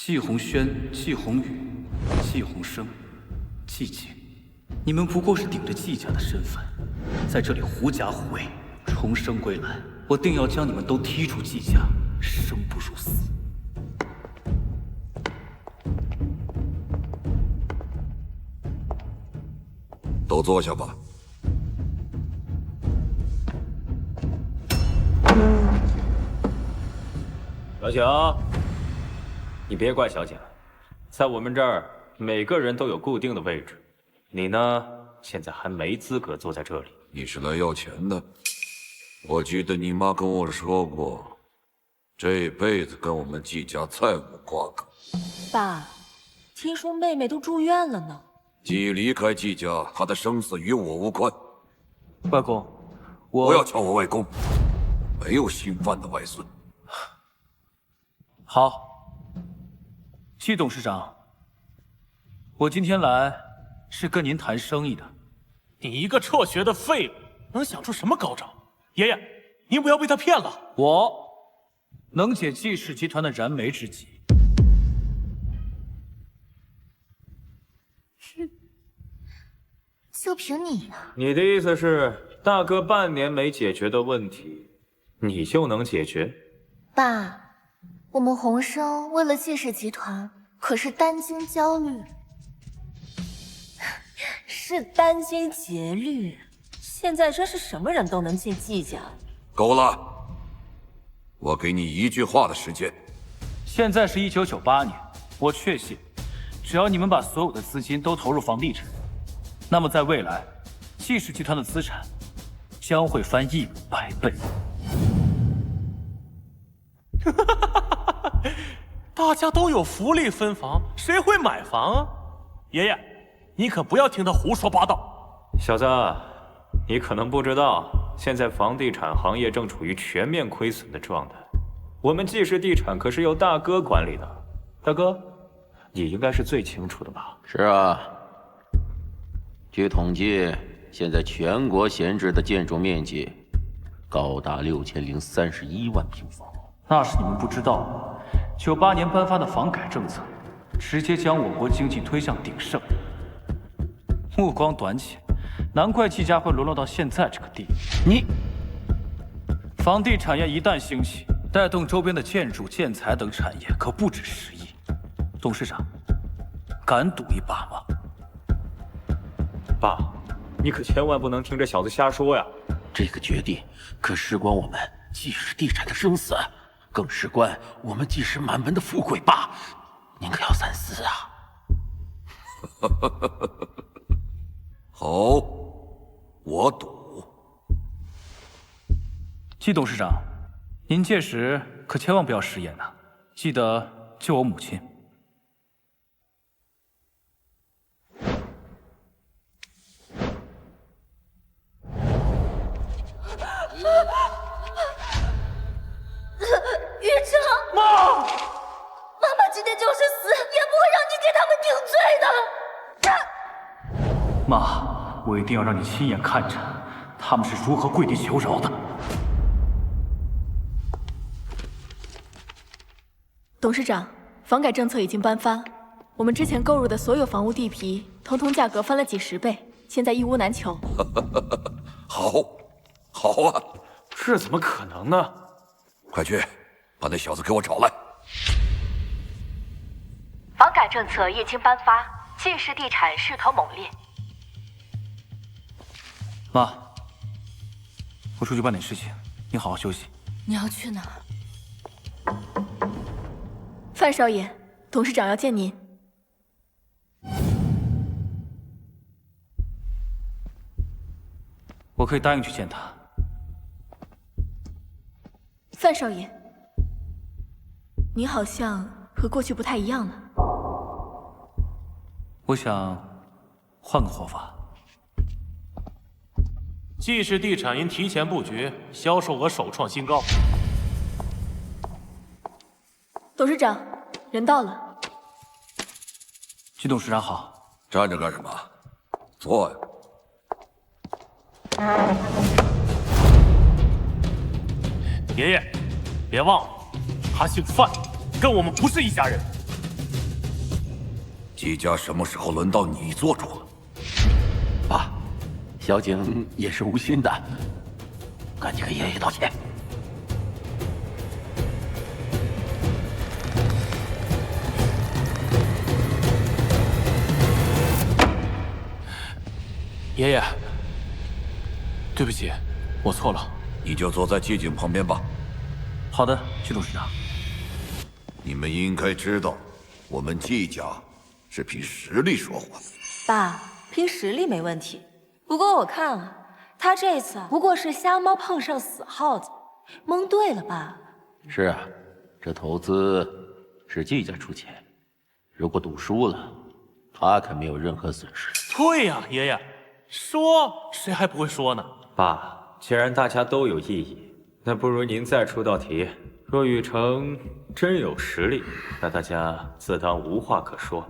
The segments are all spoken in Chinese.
季鸿轩、季鸿宇、季鸿生、季姐，你们不过是顶着季家的身份，在这里狐假虎威。重生归来，我定要将你们都踢出季家，生不如死。都坐下吧。小景，你别怪小景，在我们这儿每个人都有固定的位置，你呢，现在还没资格坐在这里。你是来要钱的？我记得你妈跟我说过，这辈子跟我们季家再无瓜葛。爸，听说妹妹都住院了呢。季离开季家，她的生死与我无关。外公，不要叫我外公，没有姓范的外孙。好，季董事长，我今天来是跟您谈生意的。你一个辍学的废物，能想出什么高招？爷爷，您不要被他骗了。我能解季氏集团的燃眉之急。就凭你呢？你的意思是，大哥半年没解决的问题，你就能解决？爸，我们鸿生为了季氏集团可是殚精焦虑。是殚精竭虑，现在真是什么人都能进季家。够了，我给你1句话的时间。现在是1998年，我确信，只要你们把所有的资金都投入房地产，那么在未来，季氏集团的资产将会翻100倍。大家都有福利分房，谁会买房啊？爷爷，你可不要听他胡说八道。小子，你可能不知道，现在房地产行业正处于全面亏损的状态。我们季氏地产可是由大哥管理的，大哥，你应该是最清楚的吧？是啊，据统计，现在全国闲置的建筑面积高达6031万平方。那是你们不知道，98年颁发的房改政策，直接将我国经济推向鼎盛。目光短浅，难怪季家会沦落到现在这个地步。房地产业一旦兴起，带动周边的建筑、建材等产业，可不止10亿。董事长，敢赌一把吗？爸，你可千万不能听这小子瞎说呀！这个决定可事关我们季氏地产的生死，更事关我们季氏满门的富贵。爸，您可要三思啊！好，我赌。季董事长，您届时可千万不要食言呐，记得救我母亲。宇成，妈妈今天就是死，也不会让你给他们顶罪的。妈，我一定要让你亲眼看着他们是如何跪地求饶的。董事长，房改政策已经颁发，我们之前购入的所有房屋地皮，统统价格翻了几10倍，现在一屋难求。好，好啊！这怎么可能呢？快去，把那小子给我找来。房改政策一经颁发，季氏地产势头猛烈。妈，我出去办点事情，你好好休息。你要去哪？范少爷，董事长要见您。我可以答应去见他。范少爷，你好像和过去不太一样了。我想换个活法。季氏地产因提前布局，销售额首创新高。董事长，人到了。季董事长好。站着干什么？坐呀。爷爷，别忘了，他姓范，跟我们不是一家人。季家什么时候轮到你做主了？爸，小景也是无心的，赶紧给爷爷道歉。爷爷，对不起，我错了。你就坐在季景旁边吧。好的，季董事长。你们应该知道，我们季家是凭实力说话。爸，凭实力没问题。不过我看啊，他这次不过是瞎猫碰上死耗子，蒙对了吧？是啊，这投资是季家出钱，如果赌输了，他可没有任何损失。对呀，爷爷，说谁还不会说呢？爸，既然大家都有异议，那不如您再出道题。若雨城真有实力，那大家自当无话可说。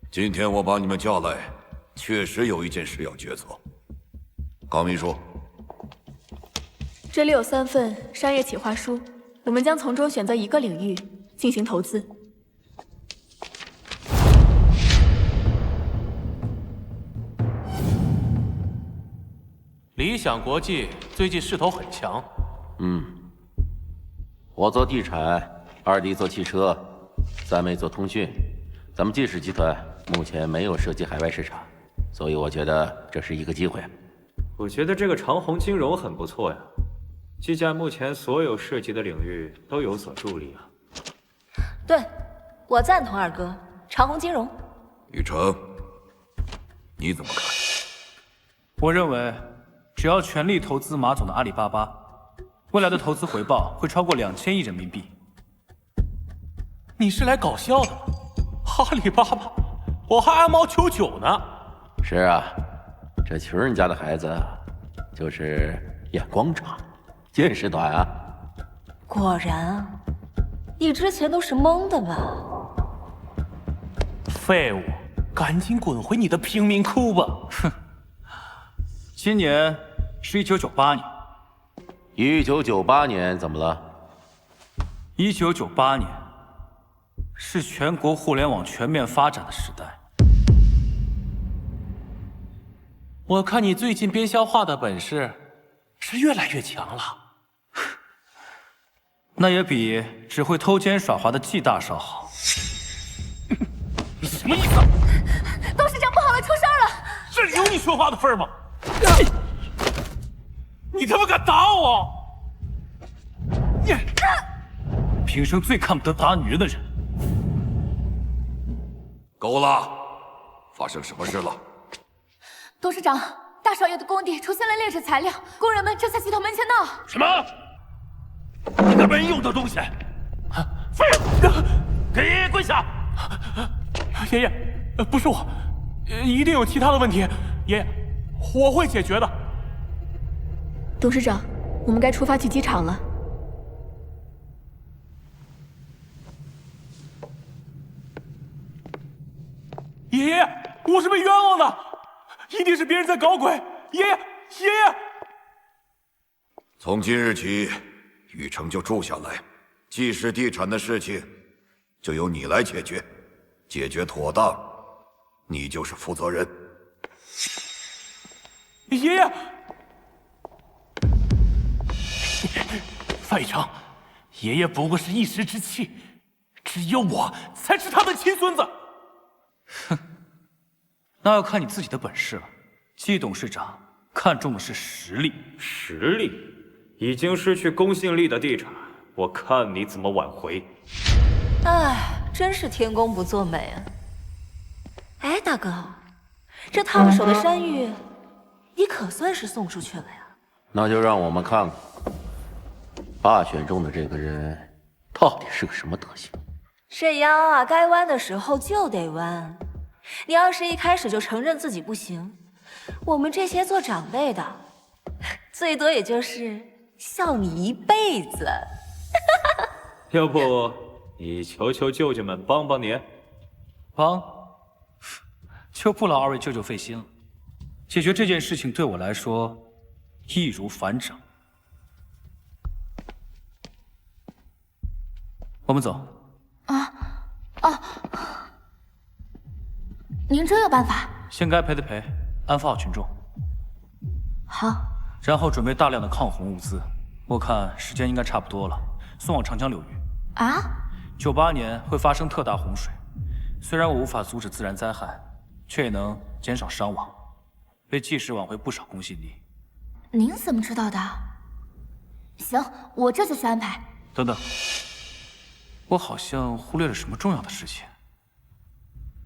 今天我把你们叫来，确实有一件事要决策。高秘书，这里有3份商业企划书，我们将从中选择一个领域进行投资。理想国际最近势头很强。我做地产，2弟做汽车，3妹做通讯。咱们季氏集团目前没有涉及海外市场，所以我觉得这是一个机会。我觉得这个长虹金融很不错呀，季家目前所有涉及的领域都有所助力啊。对，我赞同二哥，长虹金融。雨城，你怎么看？我认为，只要全力投资马总的阿里巴巴，未来的投资回报会超过2000亿人民币。你是来搞笑的吗？阿里巴巴，我还按毛99呢。是啊，这穷人家的孩子就是眼光差，见识短啊。果然啊，你之前都是蒙的吧？废物，赶紧滚回你的贫民窟吧！哼，今年是1998年。 1998年怎么了？1998年是全国互联网全面发展的时代。我看你最近编消化的本事是越来越强了。那也比只会偷奸耍滑的季大少好。你什么意思？董事长，不好了，出事儿了！这里有你说话的份儿吗？你他妈敢打我！你平生最看不得打女人的人。够了！发生什么事了？董事长，大少爷的工地出现了劣质材料，工人们正在系统门前闹。什么？你那没用的东西！废物！给爷爷跪下！爷爷，不是我，一定有其他的问题。爷爷，我会解决的。董事长，我们该出发去机场了。爷爷，我是被冤枉的，一定是别人在搞鬼。爷爷，爷爷。从今日起，雨城就住下来，季氏地产的事情就由你来解决，解决妥当，你就是负责人。爷爷。范宇成，爷爷不过是一时之气，只有我才是他的亲孙子。哼，那要看你自己的本事了。季董事长看重的是实力，实力已经失去公信力的地产，我看你怎么挽回。哎，真是天公不作美啊！哎，大哥，这烫手的山芋，你可算是送出去了呀？那就让我们看看，霸选中的这个人到底是个什么德行。这腰啊，该弯的时候就得弯。你要是一开始就承认自己不行，我们这些做长辈的，最多也就是笑你一辈子。要不你求求舅舅们帮帮你？帮？就不劳二位舅舅费心了。解决这件事情对我来说易如反掌。我们走。您真有办法？先该赔的赔，安抚好群众。好。然后准备大量的抗洪物资。我看时间应该差不多了，送往长江流域。啊？98年会发生特大洪水，虽然我无法阻止自然灾害，却也能减少伤亡，为季氏挽回不少公信力。您怎么知道的？行，我这就去安排。等等，我好像忽略了什么重要的事情。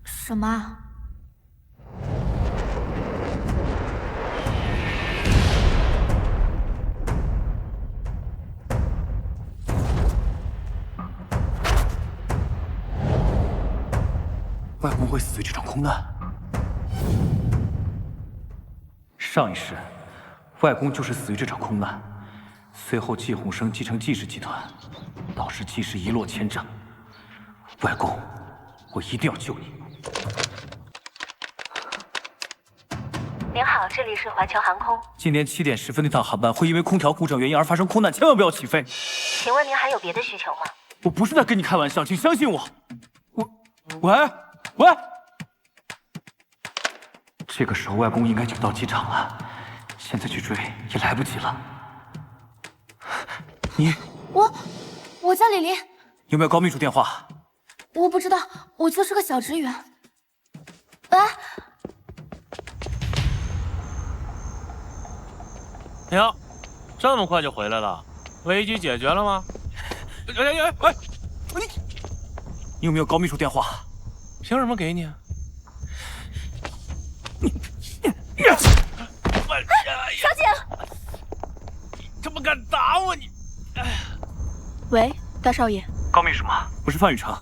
什么啊？外公会死于这场空难。上一世，外公就是死于这场空难。随后，季鸿生继承季氏集团，导致季氏一落千丈。外公，我一定要救你！您好，这里是环球航空。今天7点10分那趟航班会因为空调故障原因而发生空难，千万不要起飞。请问您还有别的需求吗？我不是在跟你开玩笑，请相信我。喂，这个时候外公应该就到机场了，现在去追也来不及了。你，我叫李林，有没有高秘书电话？我不知道，我就是个小职员。喂，哟，这么快就回来了？危机解决了吗？哎，你有没有高秘书电话？凭什么给你啊？小姐，你这么敢打我你！喂，大少爷。高秘书吗？我是范雨成。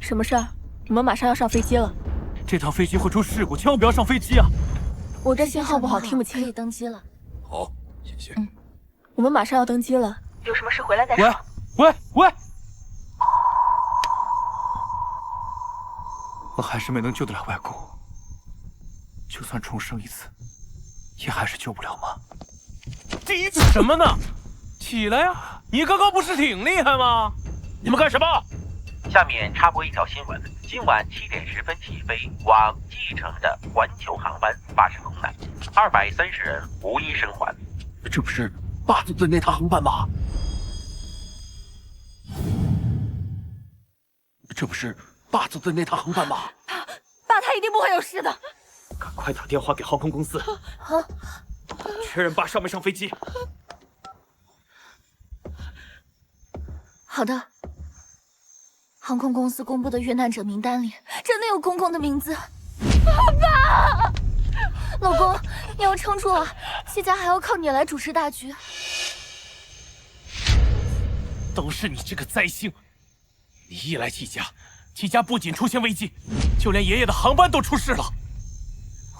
什么事儿？我们马上要上飞机了。这趟飞机会出事故，千万不要上飞机啊！我这信号不好，听不清。可以登机了。好，谢谢。我们马上要登机了。有什么事回来再说。喂！我还是没能救得了外公，就算重生一次，也还是救不了吗？急什么呢？起来呀！你刚刚不是挺厉害吗？你们干什么？下面插播一条新闻：今晚7点10分起飞往蓟城的环球航班发生空难，230人无一生还。这不是霸总的那趟航班吗？这不是霸总的那趟航班吗？爸，他一定不会有事的。赶快打电话给航空公司，确认爸上没上飞机。好的。航空公司公布的遇难者名单里，真的有公公的名字。爸，老公，你要撑住啊！季家还要靠你来主持大局。都是你这个灾星！你一来季家不仅出现危机，就连爷爷的航班都出事了。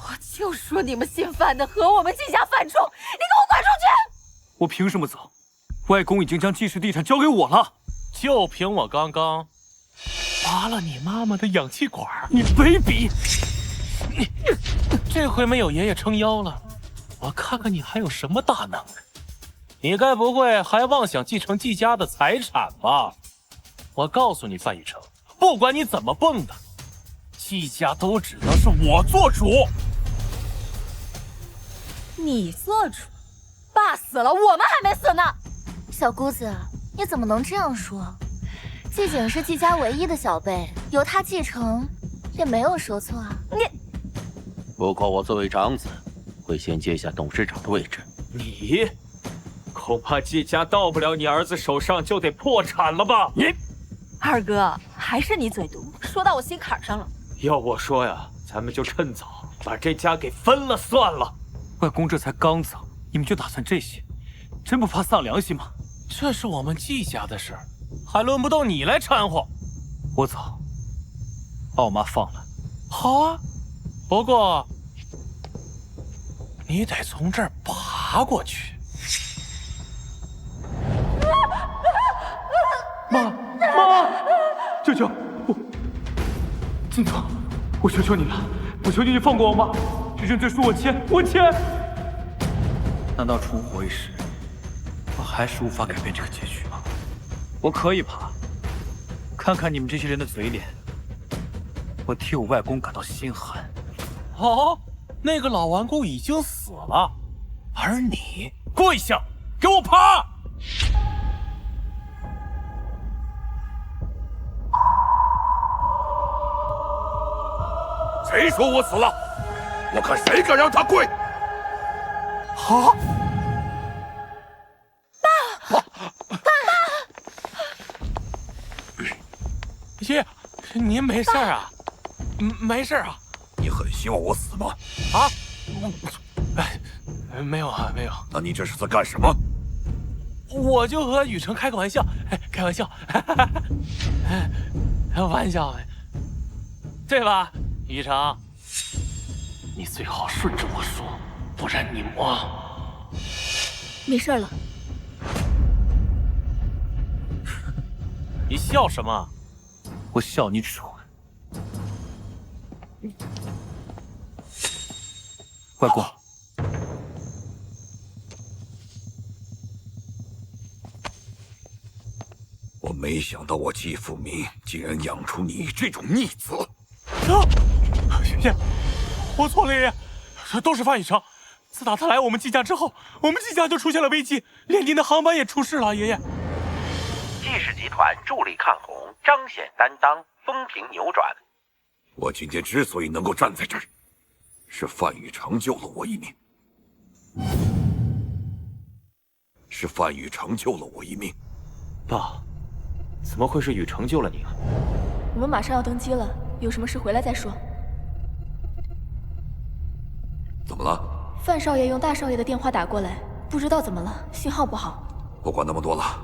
我就说你们姓范的和我们季家反冲，你给我滚出去！我凭什么走？外公已经将季氏地产交给我了。就凭我刚刚拔了你妈妈的氧气管，你卑鄙！这回没有爷爷撑腰了，我看看你还有什么大能耐。你该不会还妄想继承季家的财产吧？我告诉你，范雨成，不管你怎么蹦的，季家都只能是我做主。你做主？爸死了，我们还没死呢。小姑子，你怎么能这样说？季景是季家唯一的小辈，由他继承，也没有说错啊。不过我作为长子，会先接下董事长的位置。你恐怕季家到不了你儿子手上就得破产了吧？你二哥，还是你嘴毒，说到我心坎上了。要我说呀，咱们就趁早把这家给分了算了。外公这才刚走，你们就打算这些，真不怕丧良心吗？这是我们季家的事儿，还轮不到你来掺和。我走，把我妈放了。好啊，不过你得从这儿爬过去。妈，舅舅，金总，我求求你了，我求求你放过我妈，这认罪书我签。难道重活一世，我还是无法改变这个结局吗？我可以爬，看看你们这些人的嘴脸，我替我外公感到心寒。哦，那个老顽固已经死了，而你跪下，给我爬！谁说我死了？我看谁敢让他跪！好、爷爷，您没事啊？没事啊？你很希望我死吗？啊？没有啊，没有。那你这是在干什么？我就和雨辰开个玩笑，开玩笑，玩笑，对吧，雨辰？你最好顺着我说，不然你没事了。你笑什么？我笑你蠢。外公，我没想到我季富明竟然养出你这种逆子。爷爷，我错了，爷爷，都是范雨成。自打他来我们季家之后，我们季家就出现了危机，连您的航班也出事了，爷爷。季氏集团助力抗洪，彰显担当，风评扭转。我今天之所以能够站在这儿，是范雨成救了我一命。是范雨成救了我一命。爸，怎么会是雨成救了你啊？我们马上要登机了，有什么事回来再说。怎么了？范少爷用大少爷的电话打过来，不知道怎么了，信号不好。不管那么多了，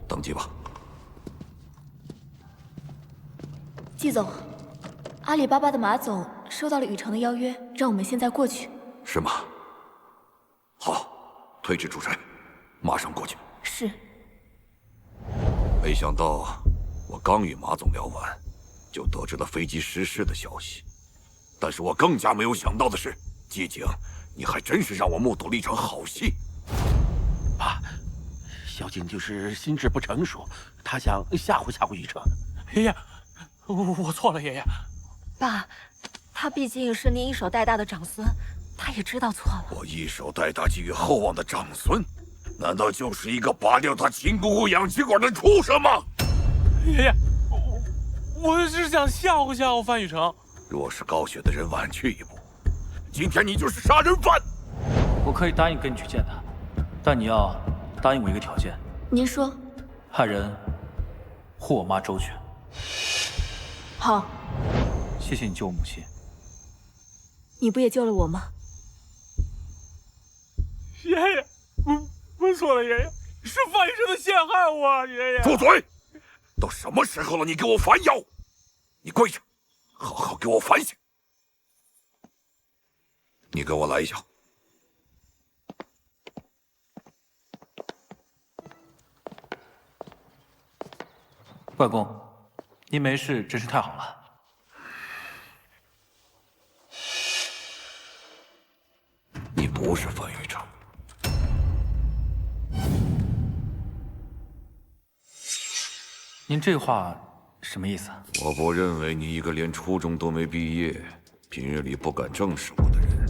登机吧。季总，阿里巴巴的马总收到了雨成的邀约，让我们现在过去。是吗？好，推迟出差，马上过去。是。没想到我刚与马总聊完，就得知了飞机失事的消息。但是我更加没有想到的是，季景，你还真是让我目睹了一场好戏。爸，小景就是心智不成熟，他想吓唬吓唬雨成。爷爷，我错了，爷爷。爸，他毕竟是您一手带大的长孙，他也知道错了。我一手带大寄予厚望的长孙，难道就是一个拔掉他亲姑姑氧气管的畜生吗？爷爷，我是想吓唬吓唬范雨成。若是高雪的人晚去一步，今天你就是杀人犯。我可以答应跟你去见他，但你要答应我一个条件。您说。派人护我妈周全。好。谢谢你救我母亲。你不也救了我吗？爷爷，我错了，爷爷，是范雨成的陷害我，爷爷。住嘴！都什么时候了，你给我反咬！你跪着，好好给我反省。你给我来一下。外公，您没事真是太好了。你不是范雨成。您这话什么意思啊？我不认为你一个连初中都没毕业、平日里不敢正视我的人，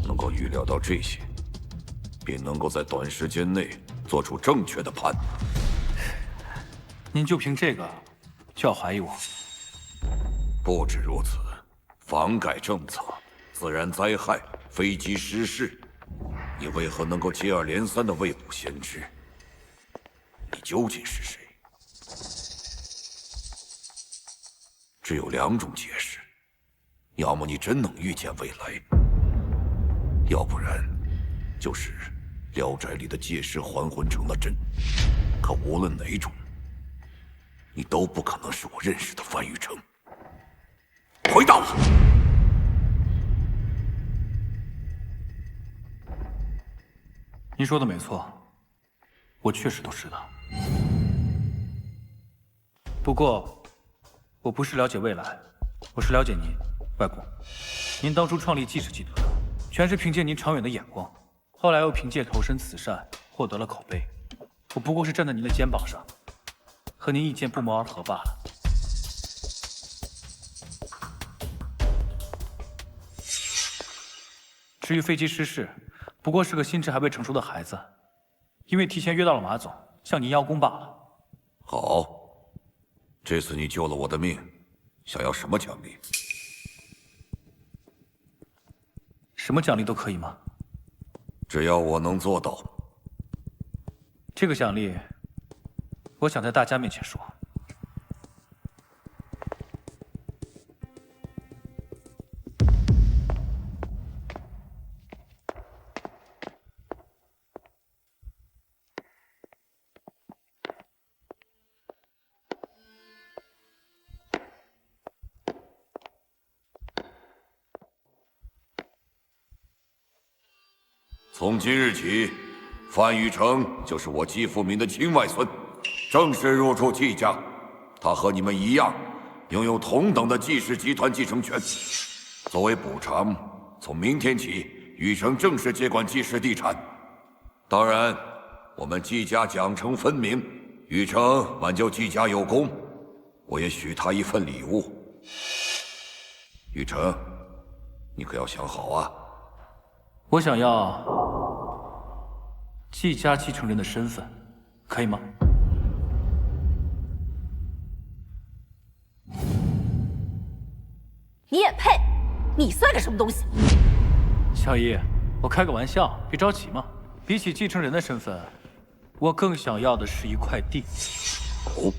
能够预料到这些，并能够在短时间内做出正确的判断。您就凭这个就要怀疑我？不止如此，房改政策、自然灾害、飞机失事，你为何能够接二连三的未卜先知？你究竟是谁？只有两种解释，要么你真能预见未来，要不然就是《聊斋》里的借尸还魂成了真。可无论哪种，你都不可能是我认识的范雨成。回答我！您说的没错，我确实都知道。不过，我不是了解未来，我是了解您，外公。您当初创立季氏集团，全是凭借您长远的眼光，后来又凭借投身慈善获得了口碑。我不过是站在您的肩膀上，和您意见不谋而合罢了。至于飞机失事，不过是个心智还未成熟的孩子，因为提前约到了马总，向您邀功罢了。好，这次你救了我的命，想要什么奖励？什么奖励都可以吗？只要我能做到。这个奖励，我想在大家面前说。从今日起，范雨成就是我季富民的亲外孙，正式入驻季家。他和你们一样，拥有同等的季氏集团继承权。作为补偿，从明天起，雨成正式接管季氏地产。当然，我们季家奖惩分明，雨成挽救季家有功，我也许他一份礼物。雨成，你可要想好啊！我想要季家继承人的身份，可以吗？你也配？你算个什么东西？小姨，我开个玩笑，别着急嘛。比起继承人的身份，我更想要的是一块地。哦，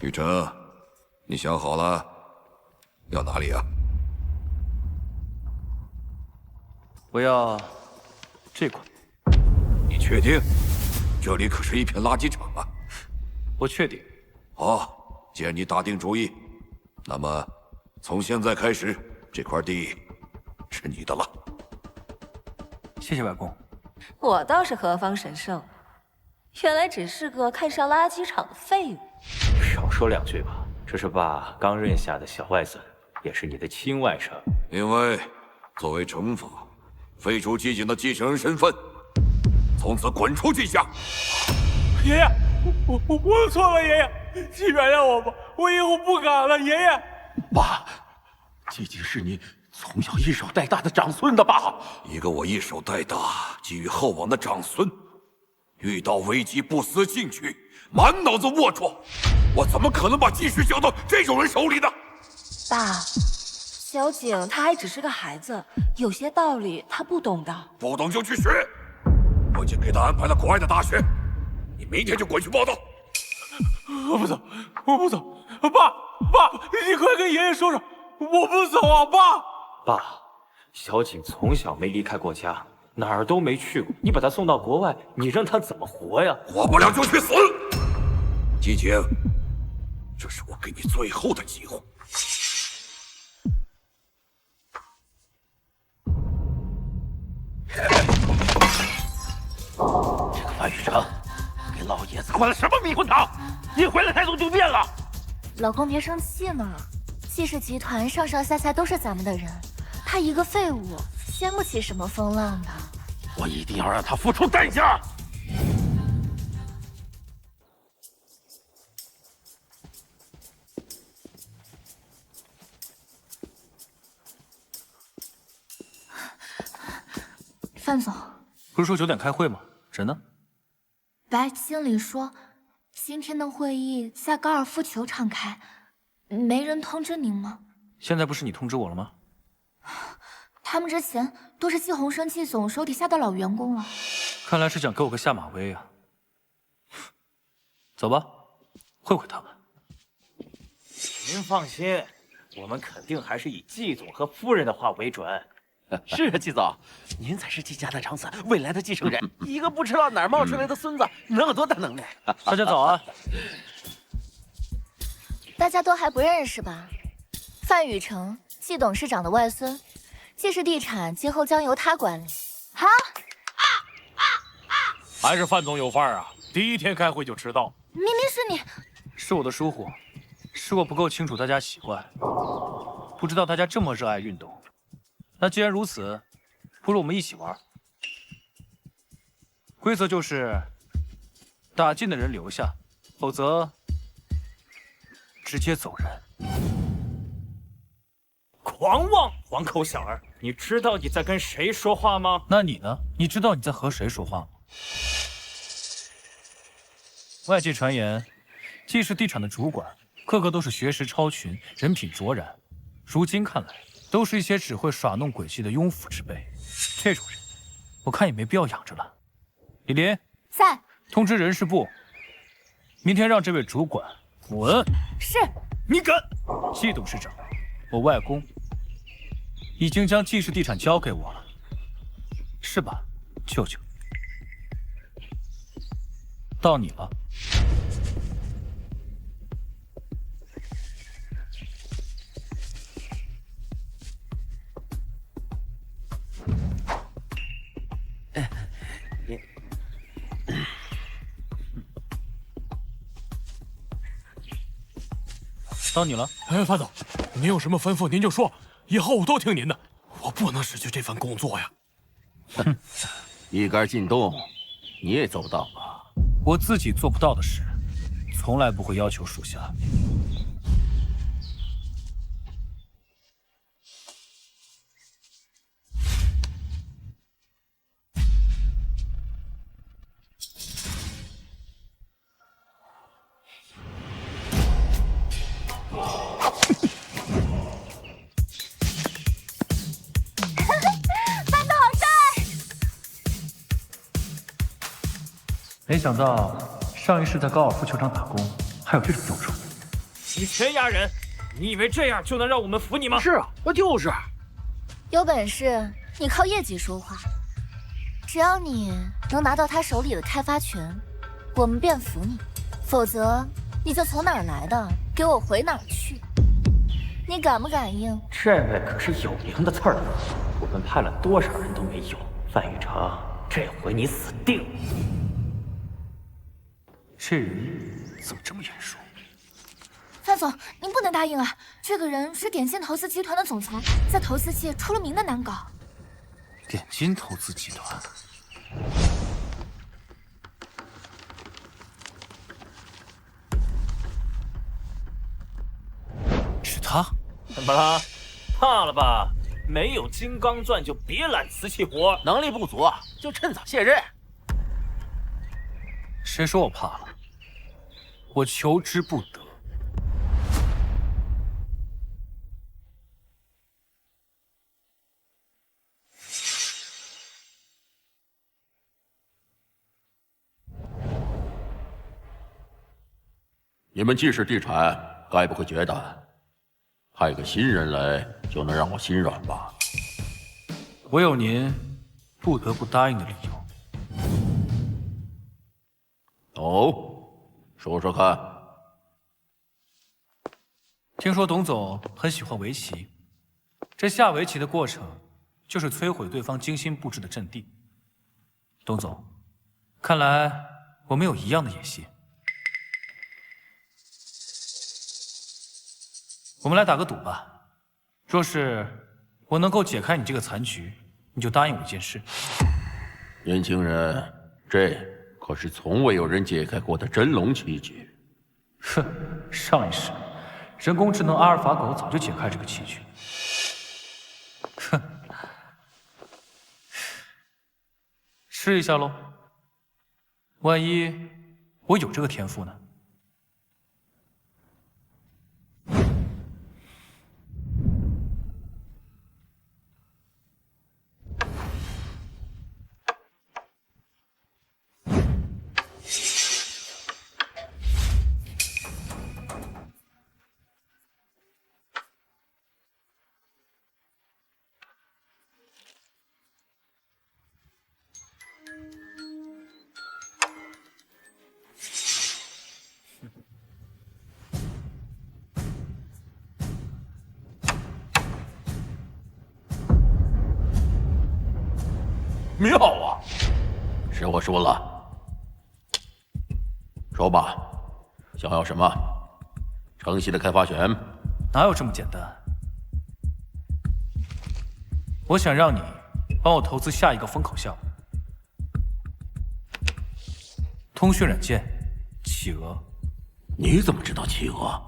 雨成，你想好了，要哪里啊？我要这块。你确定？这里可是一片垃圾场啊！我确定。好，既然你打定主意，那么从现在开始，这块地是你的了。谢谢外公。我倒是何方神圣，原来只是个看上垃圾场的废物。少说两句吧，这是爸刚认下的小外孙，也是你的亲外甥。因为作为惩罚，废除季景的继承人身份，从此滚出季家。爷爷，我错了，爷爷，请原谅我吧，我以后不敢了，爷爷。爸，季景是你从小一手带大的长孙的爸，一个我一手带大、寄予厚望的长孙，遇到危机不思进取，满脑子龌龊，我怎么可能把季氏交到这种人手里呢？爸，小景他还只是个孩子，有些道理他不懂的。不懂就去学，我已经给他安排了国外的大学，你明天就滚去报道。我不走，我不走，爸，你快跟爷爷说说，我不走啊，爸。爸，小景从小没离开过家，哪儿都没去过。你把他送到国外，你让他怎么活呀？活不了就去死！季景，这是我给你最后的机会。这个范雨成，给老爷子灌了什么迷魂汤？一回来态度就变了。老公别生气嘛，季氏集团上上下下都是咱们的人，他一个废物，掀不起什么风浪的。我一定要让他付出代价。范总，不是说9点开会吗？人呢？白经理说，今天的会议在高尔夫球场开，没人通知您吗？现在不是你通知我了吗？他们之前都是季鸿生季总手底下的老员工了。看来是想给我个下马威啊！走吧，会会他们。您放心，我们肯定还是以季总和夫人的话为准。是啊，季总，您才是季家的长子，未来的继承人。一个不知道哪儿冒出来的孙子，能有多大能耐？大家早安。大家都还不认识吧？范雨成，季董事长的外孙，季氏地产今后将由他管理。哈？还是范总有范儿啊！第一天开会就迟到。明明是你，是我的疏忽，是我不够清楚大家习惯，不知道大家这么热爱运动。那既然如此，不如我们一起玩。规则就是打进的人留下，否则直接走人。狂妄！黄口小儿，你知道你在跟谁说话吗？那你呢？你知道你在和谁说话吗？外界传言，季氏地产的主管个个都是学识超群，人品卓然。如今看来，都是一些只会耍弄诡计的庸妇之辈。这种人，我看也没必要养着了。李林，在。通知人事部，明天让这位主管滚。是。你敢？季董事长，我外公已经将季氏地产交给我了，是吧，舅舅？到你了。到你了。哎，范总，您有什么吩咐您就说，以后我都听您的。我不能失去这份工作呀。哼，一杆进洞，你也做不到吧？我自己做不到的事，从来不会要求属下。没想到上一世在高尔夫球场打工还有这种用处。你全牙人，你以为这样就能让我们服你吗？是啊，就是。有本事你靠业绩说话，只要你能拿到他手里的开发权，我们便服你；否则你就从哪儿来的，给我回哪儿去。你敢不敢应？这位可是有名的刺儿，我们派了多少人都没用。范雨成，这回你死定了。这人怎么这么眼熟？范总，您不能答应啊！这个人是点心投资集团的总裁，在投资界出了名的难搞。点金投资集团？是他？怎么了？怕了吧？没有金刚钻就别揽瓷器活，能力不足就趁早卸任。谁说我怕了？我求之不得。你们季氏地产该不会觉得派个新人来就能让我心软吧？我有您不得不答应的理由。哦，说说看。听说董总很喜欢围棋，这下围棋的过程就是摧毁对方精心布置的阵地。董总，看来我们有一样的野心。我们来打个赌吧，若是我能够解开你这个残局，你就答应我一件事。年轻人，这可是从未有人解开过的真龙棋局。哼，上一世人工智能阿尔法狗早就解开这个棋局。哼，试一下喽。万一我有这个天赋呢？妙啊！是我输了。说吧，想要什么？城西的开发权？哪有这么简单？我想让你帮我投资下一个风口项目——通讯软件企鹅。你怎么知道企鹅？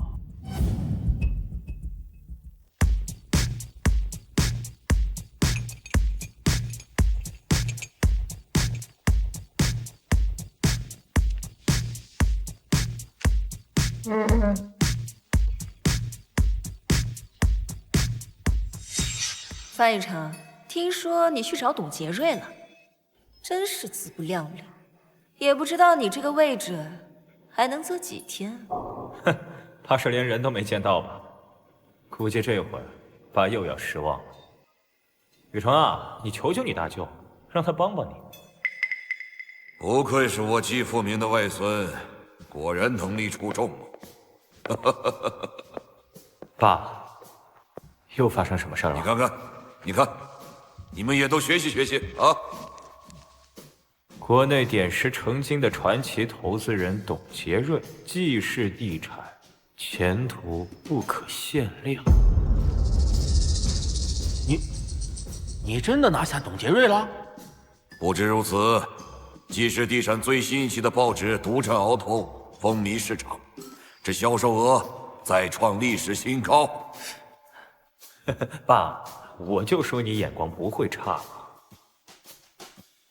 范逸臣，听说你去找董洁瑞了，真是自不量力。也不知道你这个位置还能坐几天。哼，怕是连人都没见到吧？估计这会儿爸又要失望了。雨城啊，你求求你大舅，让他帮帮你。不愧是我季富明的外孙，果然能力出众。爸，又发生什么事了？你看看，你看，你们也都学习学习啊！国内点石成金的传奇投资人董洁瑞，季氏地产前途不可限量。你真的拿下董洁瑞了？不止如此，季氏地产最新一期的报纸独占鳌头，风靡市场，这销售额再创历史新高。爸，我就说你眼光不会差嘛。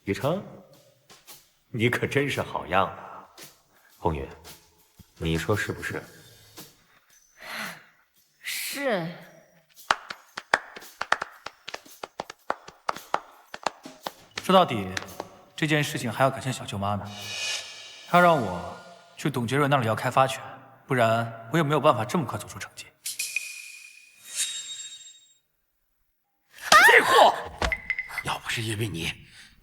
雨城，你可真是好样的。红云，你说是不是？是。说到底，这件事情还要感谢小舅妈呢。她让我去董洁瑞那里要开发权，不然我也没有办法这么快做出成绩。这货，要不是因为你，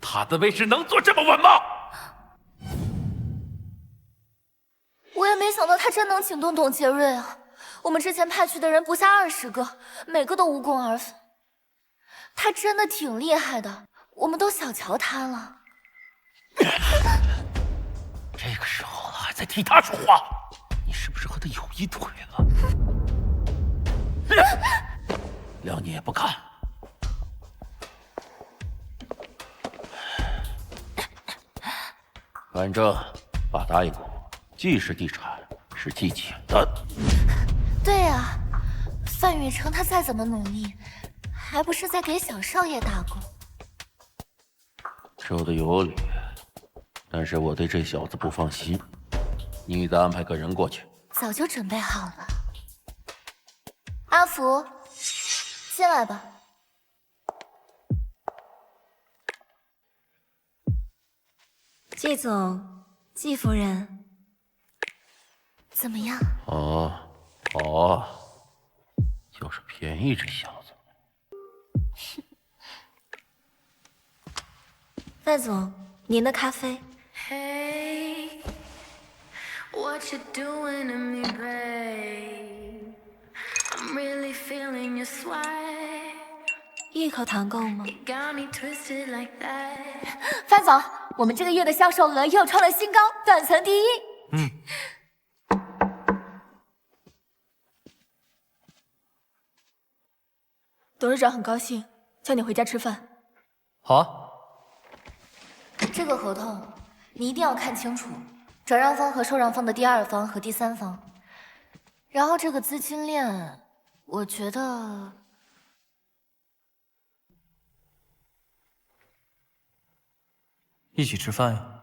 他的位置能坐这么稳吗？我也没想到他真能请动董洁瑞啊！我们之前派去的人不下20个，每个都无功而返。他真的挺厉害的，我们都小瞧他了。这个时候了，还在替他说话，你是不是和他有一腿了？谅你也不敢。反正爸答应过我，季氏地产是季请的。对呀，范雨成他再怎么努力，还不是在给小少爷打工？说的有理，但是我对这小子不放心，你得安排个人过去。早就准备好了。阿福，进来吧。季总，季夫人，怎么样？哦，好，就是便宜这小子。范总，您的咖啡。Hey, what you doing to me, babe? I'm really feeling your swag. 一口糖够吗？ You got me twisted like that. 范总，我们这个月的销售额又创了新高，短存第一。董事长很高兴，叫你回家吃饭。好啊。这个合同你一定要看清楚，转让方和受让方的第二方和第三方。然后这个资金链，我觉得一起吃饭呀。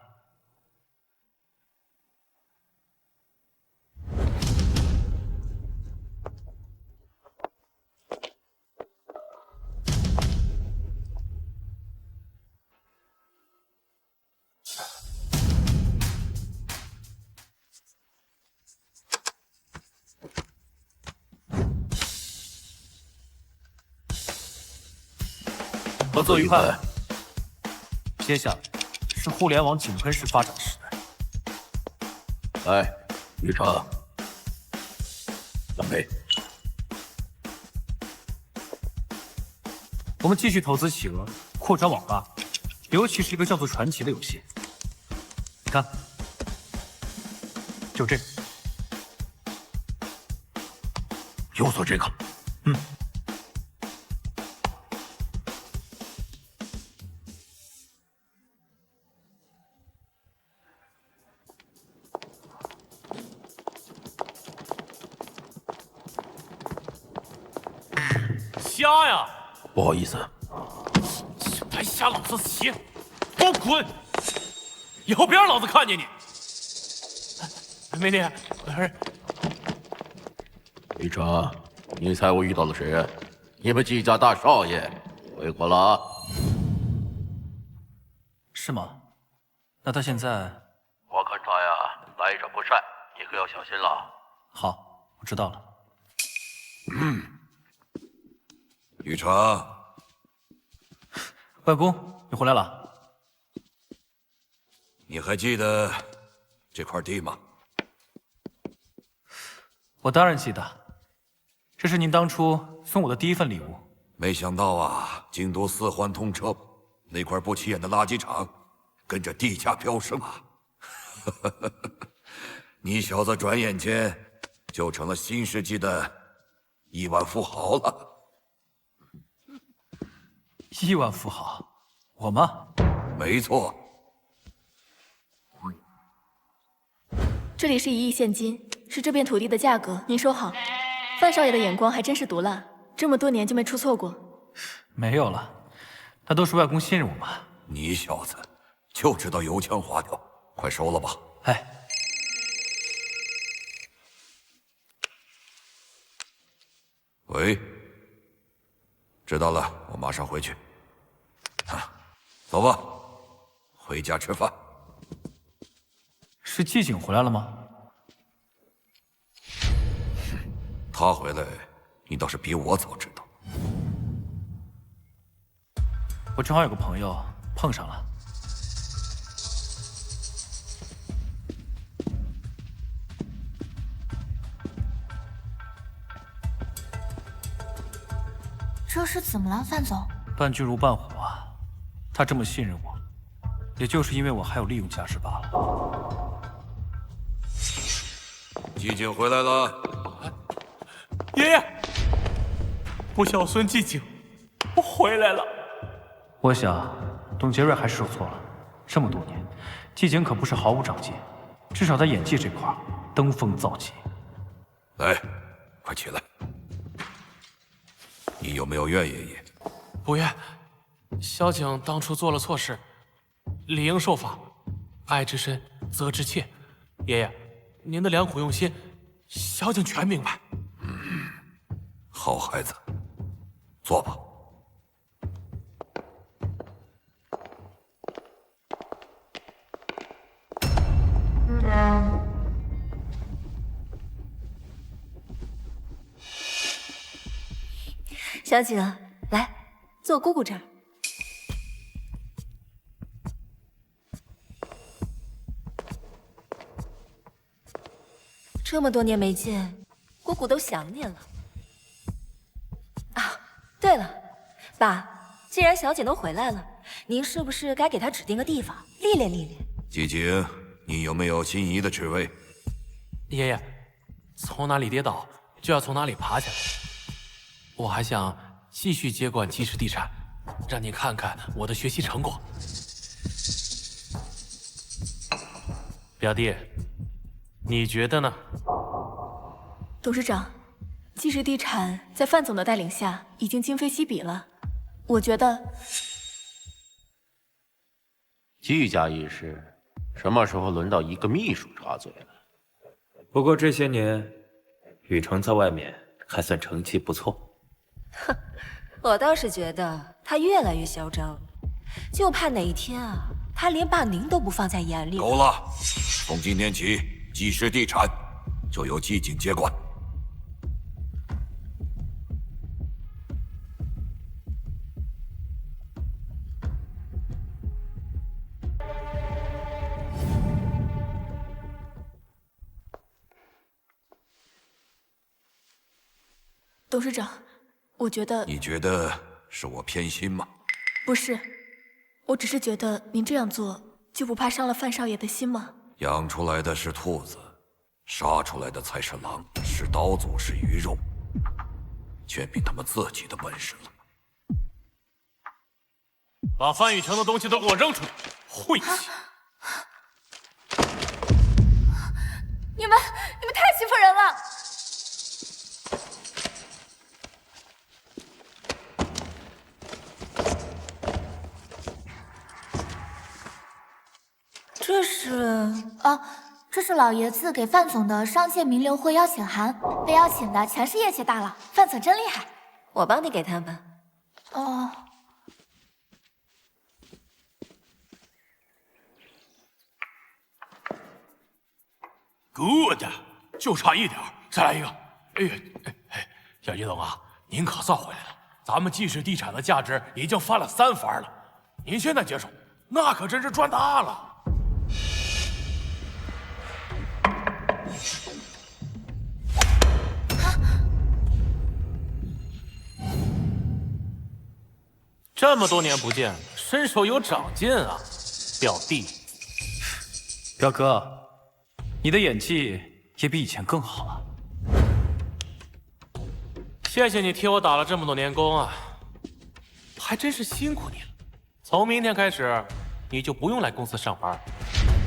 合作愉快。接下来是互联网井喷式发展的时代。来，于成，干杯！我们继续投资企鹅，扩展网吧，尤其是一个叫做《传奇》的游戏。你看，就这个，有做这个。瞎呀！不好意思，还瞎老子棋，给我滚！以后别让老子看见你。美女，不是，雨城，你猜我遇到了谁？你们季家大少爷回国了啊？是吗？那他现在……我看他呀，来者不善，你可要小心了。好，我知道了。雨城，外公，你回来了。你还记得这块地吗？我当然记得，这是您当初送我的第一份礼物。没想到啊，京都4环通车，那块不起眼的垃圾场，跟着地价飙升啊！你小子转眼间就成了新世纪的亿万富豪了。亿万富豪，我吗？没错。这里是1亿现金，是这片土地的价格，您收好。范少爷的眼光还真是毒辣，这么多年就没出错过。没有了，那都是外公信任我嘛。你小子就知道油腔滑调，快收了吧。哎，喂，知道了，我马上回去。走吧，回家吃饭。是季景回来了吗？他回来，你倒是比我早知道。我正好有个朋友碰上了。这是怎么了，范总？伴君如伴虎啊，他这么信任我，也就是因为我还有利用价值罢了。季景回来了。爷爷，我小孙季景，我回来了。我想，董杰瑞还是受挫了。这么多年，季景可不是毫无长进，至少在演技这块登峰造极。来，快起来。你有没有怨爷爷？不怨，萧景当初做了错事，理应受罚。爱之深，责之切。爷爷，您的良苦用心，萧景全明白。好孩子，坐吧。小景，来，坐姑姑这儿。这么多年没见，姑姑都想念了。啊，对了，爸，既然小姐都回来了，您是不是该给她指定个地方历练历练？季景，你有没有心仪的职位？爷爷，从哪里跌倒就要从哪里爬起来。我还想继续接管季氏地产，让您看看我的学习成果。表弟，你觉得呢？董事长，季氏地产在范总的带领下已经今非昔比了。我觉得，季家一事，什么时候轮到一个秘书插嘴了？不过这些年，雨城在外面还算成绩不错。哼，我倒是觉得他越来越嚣张了，就怕哪一天啊，他连爸您都不放在眼里。够了！从今天起，季氏地产就由季景接管。董事长，我觉得……你觉得是我偏心吗？不是，我只是觉得您这样做就不怕伤了范少爷的心吗？养出来的是兔子，杀出来的才是狼，是刀俎是鱼肉，全凭他们自己的本事了。把范雨城的东西都给我扔出来！晦气！你们太欺负人了！这是啊，这是老爷子给范总的上届名流会邀请函，被邀请的全是业界大佬，范总真厉害。我帮你给他们。哦。Good， 就差一点，再来一个。小季总啊，您可算回来了。咱们季氏地产的价值已经翻了3番了，您现在接手，那可真是赚大了。这么多年不见，身手有长进啊，表弟。表哥，你的演技也比以前更好了。谢谢你替我打了这么多年工啊，还真是辛苦你了。从明天开始，你就不用来公司上班。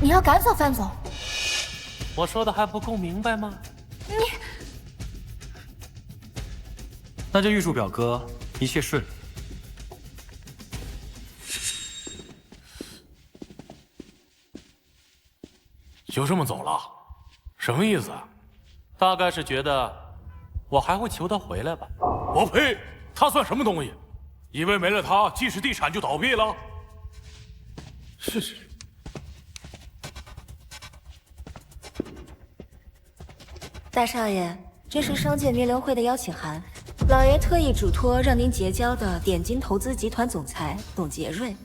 你要赶走范总？我说的还不够明白吗？那就预祝表哥一切顺利。就这么走了，什么意思啊？大概是觉得我还会求他回来吧。我呸！他算什么东西？以为没了他，季氏地产就倒闭了？是。大少爷，这是上届名流会的邀请函，老爷特意嘱托让您结交的点金投资集团总裁董杰瑞，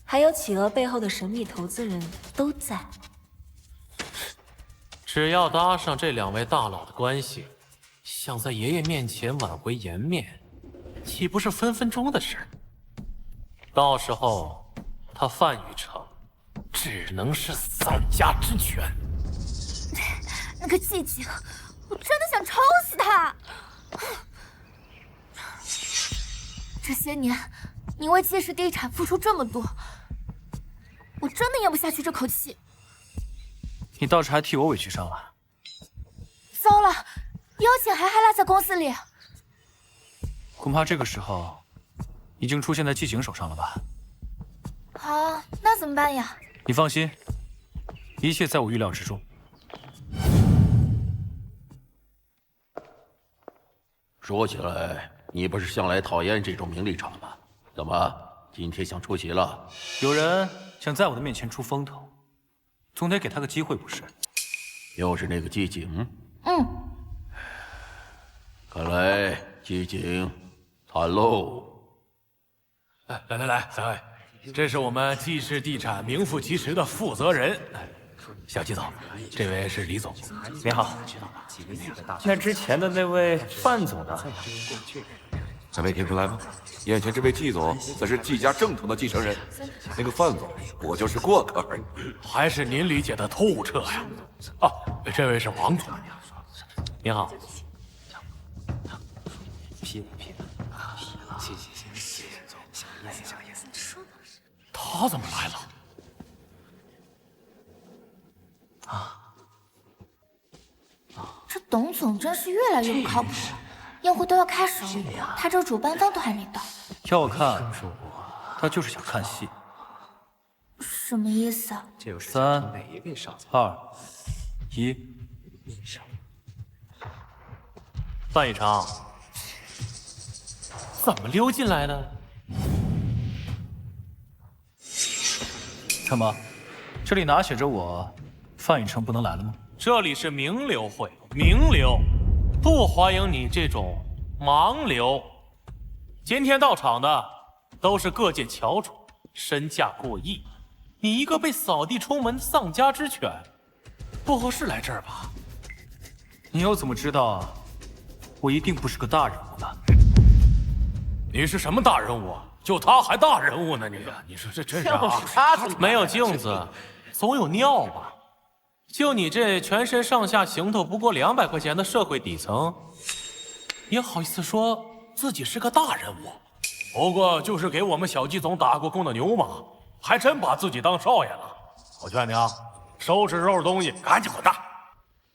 还有企鹅背后的神秘投资人都在。只要搭上这2位大佬的关系，想在爷爷面前挽回颜面，岂不是分分钟的事？到时候，他范雨成只能是3家之权。那个季景，我真的想抽死他！这些年，你为季氏地产付出这么多，我真的咽不下去这口气。你倒是还替我委屈上了。糟了，邀请函还落在公司里。恐怕这个时候，已经出现在季景手上了吧？好，那怎么办呀？你放心，一切在我预料之中。说起来，你不是向来讨厌这种名利场吗？怎么今天想出席了？有人想在我的面前出风头，总得给他个机会不是？又是那个季景？看来季景惨喽。来，3位，这是我们季氏地产名副其实的负责人，小季总，这位是李总。你好。那之前的那位范总呢？还没听出来吗？眼前这位季总则是季家正统的继承人，那个范总我就是过客而已。还是您理解的透彻呀！这位是王总，您好。他怎么来了？这董总真是越来越不靠谱了，宴会都要开始了，他这主办方都还没到。要我看，他就是想看戏。什么意思啊？3、2、1。范雨成，怎么溜进来的？怎么，这里哪写着我范雨成不能来了吗？这里是名流会，名流不欢迎你这种盲流。今天到场的都是各界翘楚，身价过亿。你一个被扫地出门的丧家之犬，不合适来这儿吧？你又怎么知道我一定不是个大人物呢？你是什么大人物啊？就他还大人物呢？你说这真是啊！没有镜子，总有尿吧？就你这全身上下行头不过200块钱的社会底层，也好意思说自己是个大人物？不过就是给我们小季总打过工的牛马，还真把自己当少爷了。我劝你啊，收拾收拾东西，赶紧滚蛋，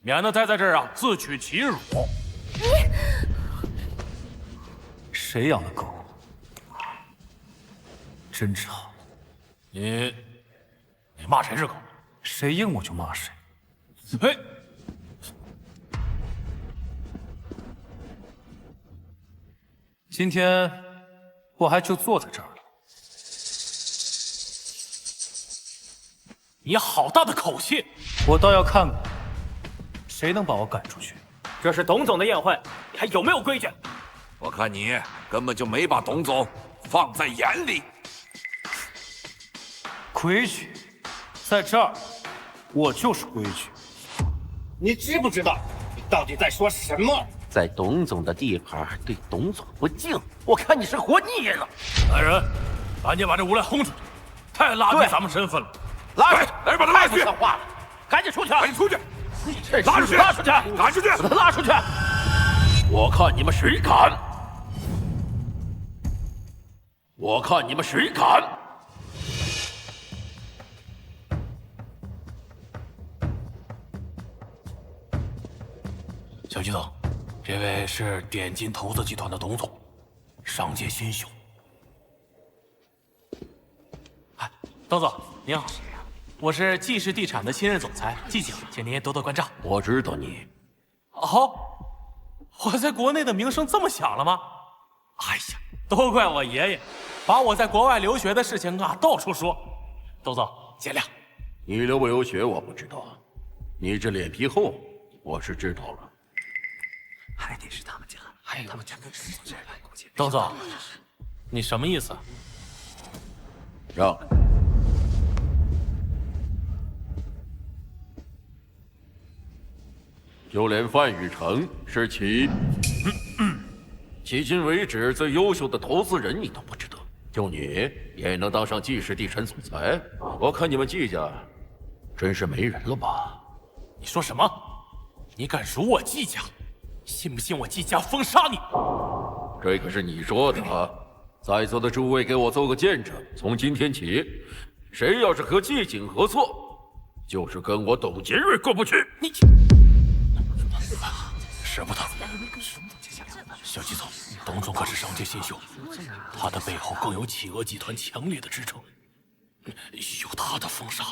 免得再在这儿啊自取其辱。谁养的狗？真吵！你骂谁是狗？谁应我就骂谁。嘿，今天我还就坐在这儿了。你好大的口气！我倒要看看，谁能把我赶出去。这是董总的宴会，你还有没有规矩？我看你根本就没把董总放在眼里。规矩，在这儿，我就是规矩。你知不知道你到底在说什么？在董总的地盘对董总不敬，我看你是活腻了。来人，赶紧把这无赖轰出去！太拉低咱们身份了。拉出去！来，把他拉出去！太不像话了！赶紧出去！赶紧出去！拉出去！拉出去！赶出去！把他拉出去！我看你们谁敢！我看你们谁敢！小季总，这位是点金投资集团的董总，上届新秀。哎，董总您好，我是季氏地产的新任总裁季景，请您多多关照。我知道你。哦，我在国内的名声这么响了吗？哎呀，都怪我爷爷，把我在国外留学的事情啊到处说。董总见谅。你留不留学我不知道，你这脸皮厚，我是知道了。还得是他们家，还有他们家跟谁？董总，你什么意思？让。就连范雨成是迄今为止最优秀的投资人，你都不知道，就你也能当上季氏地产总裁？我看你们季家真是没人了吧？你说什么？你敢辱我季家？信不信我季家封杀你？这可是你说的啊！在座的诸位给我做个见证，从今天起，谁要是和季景合作，就是跟我董杰瑞过不去。你舍不得。小季总，董总可是上届新秀，他的背后更有企鹅集团强烈的支撑，有他的封杀，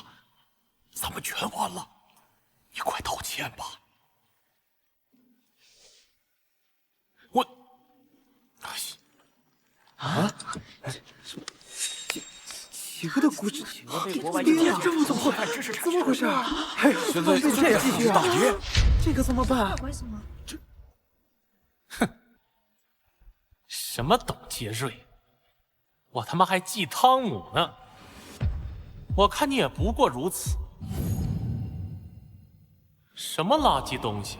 咱们全完了。你快道歉吧。我，企鹅的股市跌了，这么快，怎么回事啊？哎呦，现在这也继续大跌，这可怎么办？哼，什么董杰瑞，我他妈还记汤姆呢！我看你也不过如此。什么垃圾东西，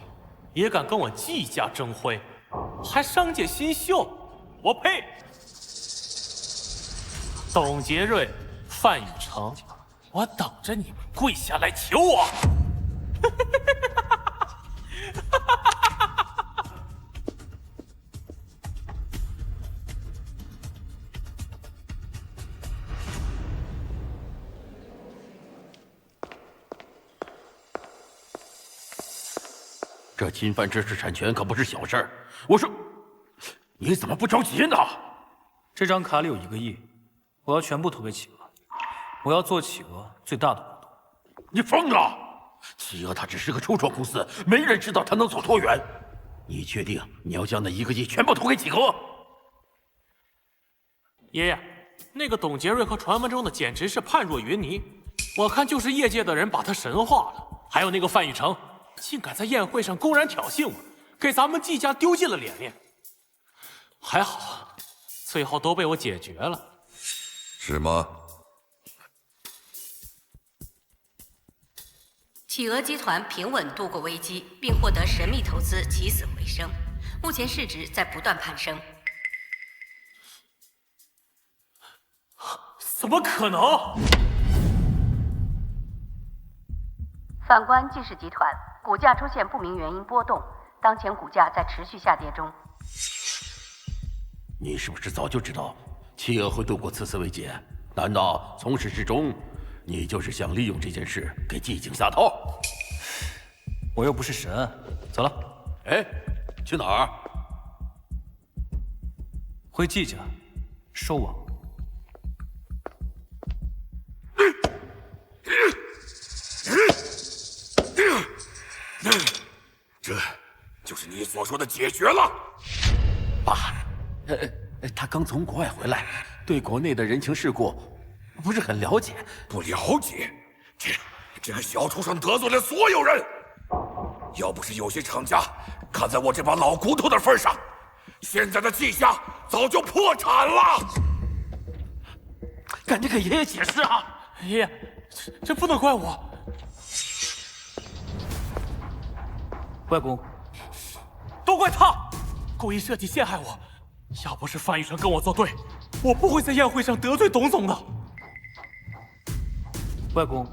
也敢跟我季家争辉？还上届新秀，我呸！董杰瑞、范雨成，我等着你们跪下来求我！这侵犯知识产权可不是小事儿。我说，你怎么不着急呢？这张卡里有1个亿，我要全部投给企鹅，我要做企鹅最大的股东。你疯了！企鹅它只是个初创公司，没人知道它能走多远。你确定你要将那1个亿全部投给企鹅？爷爷，那个董杰瑞和传闻中的简直是判若云泥，我看就是业界的人把他神化了。还有那个范雨成，竟敢在宴会上公然挑衅我，给咱们季家丢尽了脸面。还好，最后都被我解决了。是吗？企鹅集团平稳度过危机，并获得神秘投资起死回生，目前市值在不断攀升。怎么可能？反观季氏集团，股价出现不明原因波动，当前股价在持续下跌中。你是不是早就知道企鹅会度过此次危机？难道从始至终，你就是想利用这件事给季景下套？我又不是神，走了。哎，去哪儿？回季家，收网。这就是你所说的解决了。爸，他刚从国外回来，对国内的人情世故不是很了解。不了解？这个小畜生得罪了所有人。要不是有些厂家看在我这把老骨头的份上，现在的季家早就破产了。赶紧给爷爷解释啊！爷爷，这不能怪我。外公，都怪他，故意设计陷害我。要不是范雨成跟我作对，我不会在宴会上得罪董总的。外公，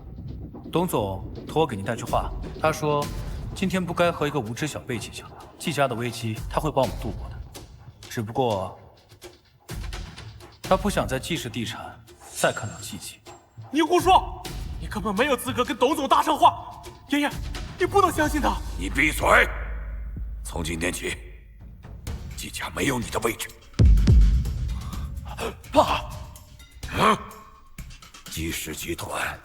董总托我给您带句话，他说今天不该和一个无知小辈计较，季家的危机他会帮我们度过的。只不过他不想在季氏地产再看到季姐。你胡说！你根本没有资格跟董总搭上话。爷爷，你不能相信他。你闭嘴！从今天起，季家没有你的位置。爸，季氏集团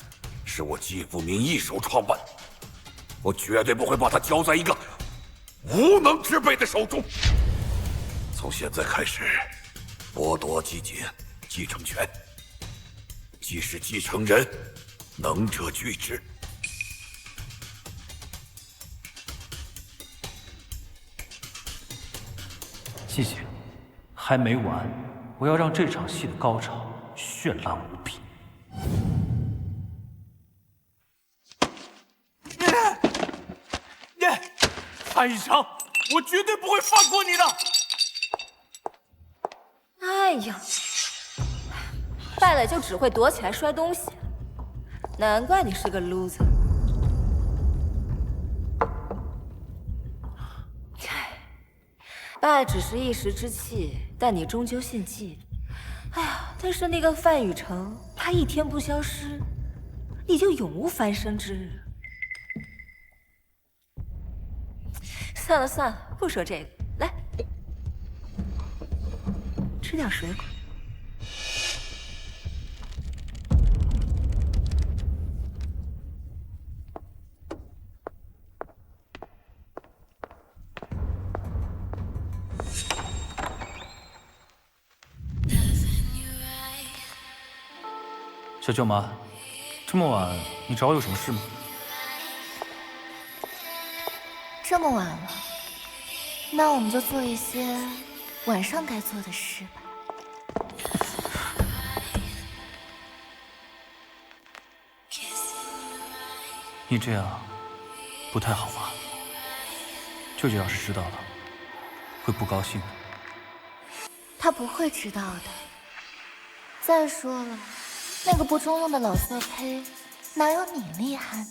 是我季富民一手创办，我绝对不会把它交在一个无能之辈的手中。从现在开始，剥夺季姐继承权，季氏继承人能者居之。季姐，还没完，我要让这场戏的高潮绚烂无比。范雨成，我绝对不会放过你的。哎呀，败了就只会躲起来摔东西，难怪你是个 loser。败只是一时之气，但你终究献祭。哎呀，但是那个范雨成，他一天不消失，你就永无翻身之日。算了算了，不说这个，来，吃点水果。小舅妈，这么晚你找我有什么事吗？这么晚了，那我们就做一些晚上该做的事吧。你这样不太好吧？舅舅要是知道了，会不高兴的。他不会知道的。再说了，那个不中用的老色胚，哪有你厉害呢？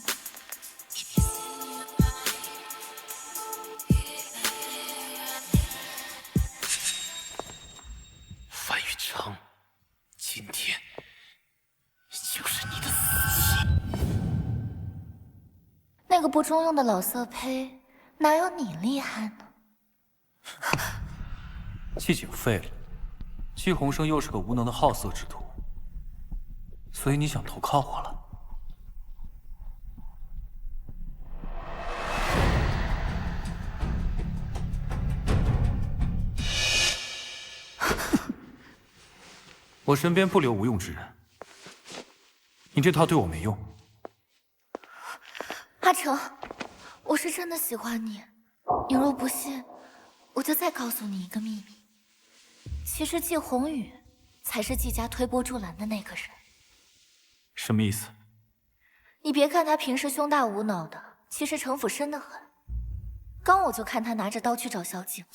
范雨成，今天就是你的死期。那个不中用的老色胚，哪有你厉害呢？季景废了，季鸿生又是个无能的好色之徒，所以你想投靠我了？我身边不留无用之人，你这套对我没用。阿成，我是真的喜欢你，你若不信，我就再告诉你一个秘密。其实季宏宇才是季家推波助澜的那个人。什么意思？你别看他平时胸大无脑的，其实城府深得很。刚我就看他拿着刀去找小景。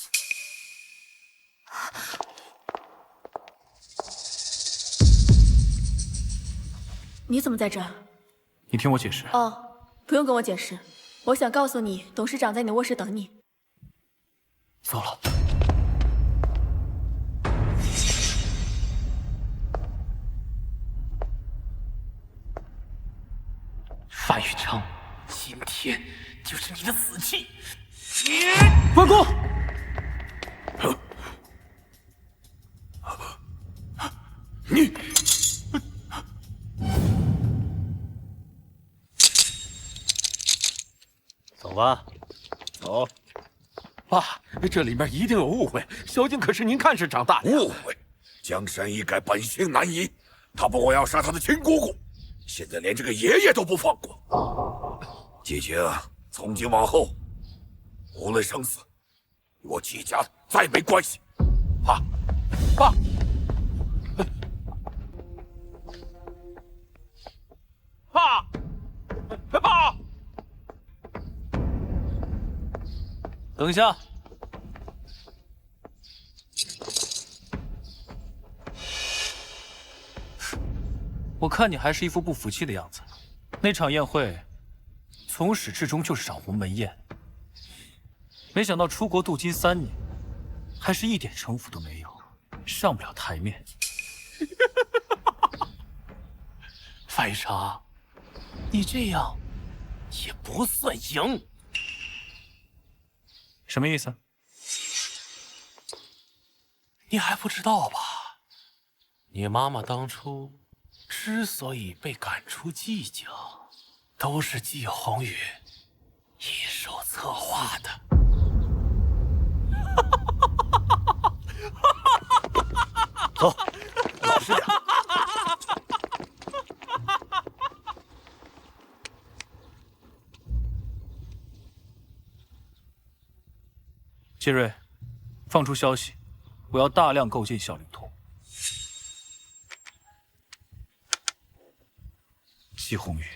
你怎么在这儿？你听我解释。哦，不用跟我解释。我想告诉你，董事长在你卧室等你。糟了！范雨成，今天就是你的死期！关公，你。走吧。走。爸，这里面一定有误会。小景可是您看是长大的。误会？江山易改，本性难移。他不过要杀他的亲姑姑，现在连这个爷爷都不放过。季晴，从今往后，无论生死，与我季家再没关系。爸，爸。爸，爸，等一下，我看你还是一副不服气的样子。那场宴会，从始至终就是场鸿门宴，没想到出国镀金3年，还是一点城府都没有，上不了台面。范成，你这样也不算赢。什么意思？你还不知道吧？你妈妈当初之所以被赶出季家，都是季宏宇一手策划的。走，老实点。杰瑞，放出消息，我要大量购进小灵通。季宏宇，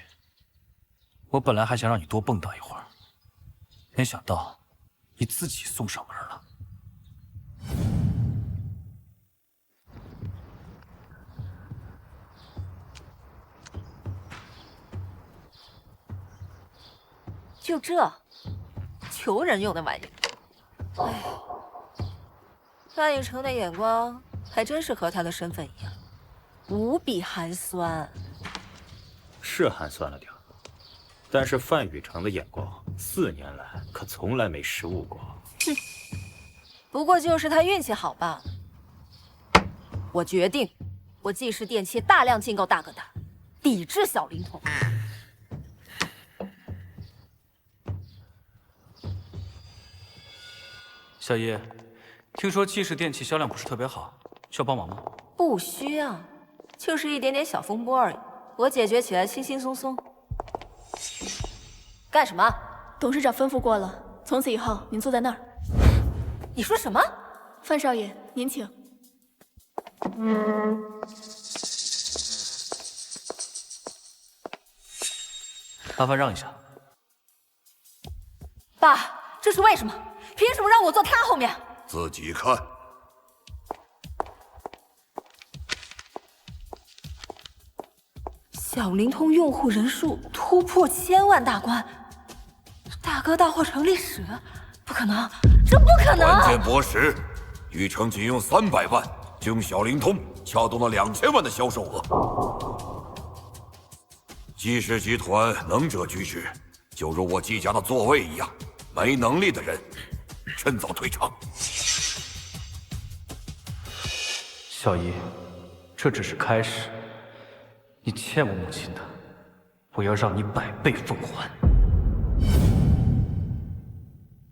我本来还想让你多蹦跶一会儿，没想到你自己送上门了。就这，求人用的玩意。哎，范雨成的眼光还真是和他的身份一样，无比寒酸。是寒酸了点，但是范雨成的眼光4年来可从来没失误过。哼，不过就是他运气好罢了。我决定，我季氏电器大量进购大哥大，抵制小灵通。小叶，听说季氏电器销量不是特别好，需要帮忙吗？不需要，就是一点点小风波而已，我解决起来轻轻松松。干什么？董事长吩咐过了，从此以后您坐在那儿。你说什么？范少爷，您请。麻烦让一下。爸，这是为什么？凭什么让我坐他后面？自己看。小灵通用户人数突破1000万大关，大哥大或成历史？不可能，这不可能！关键博识，禹城仅用300万，就用小灵通撬动了2000万的销售额。季氏集团能者居之，就如我季家的座位一样，没能力的人趁早退场。小姨，这只是开始，你欠我母亲的，我要让你100倍奉还。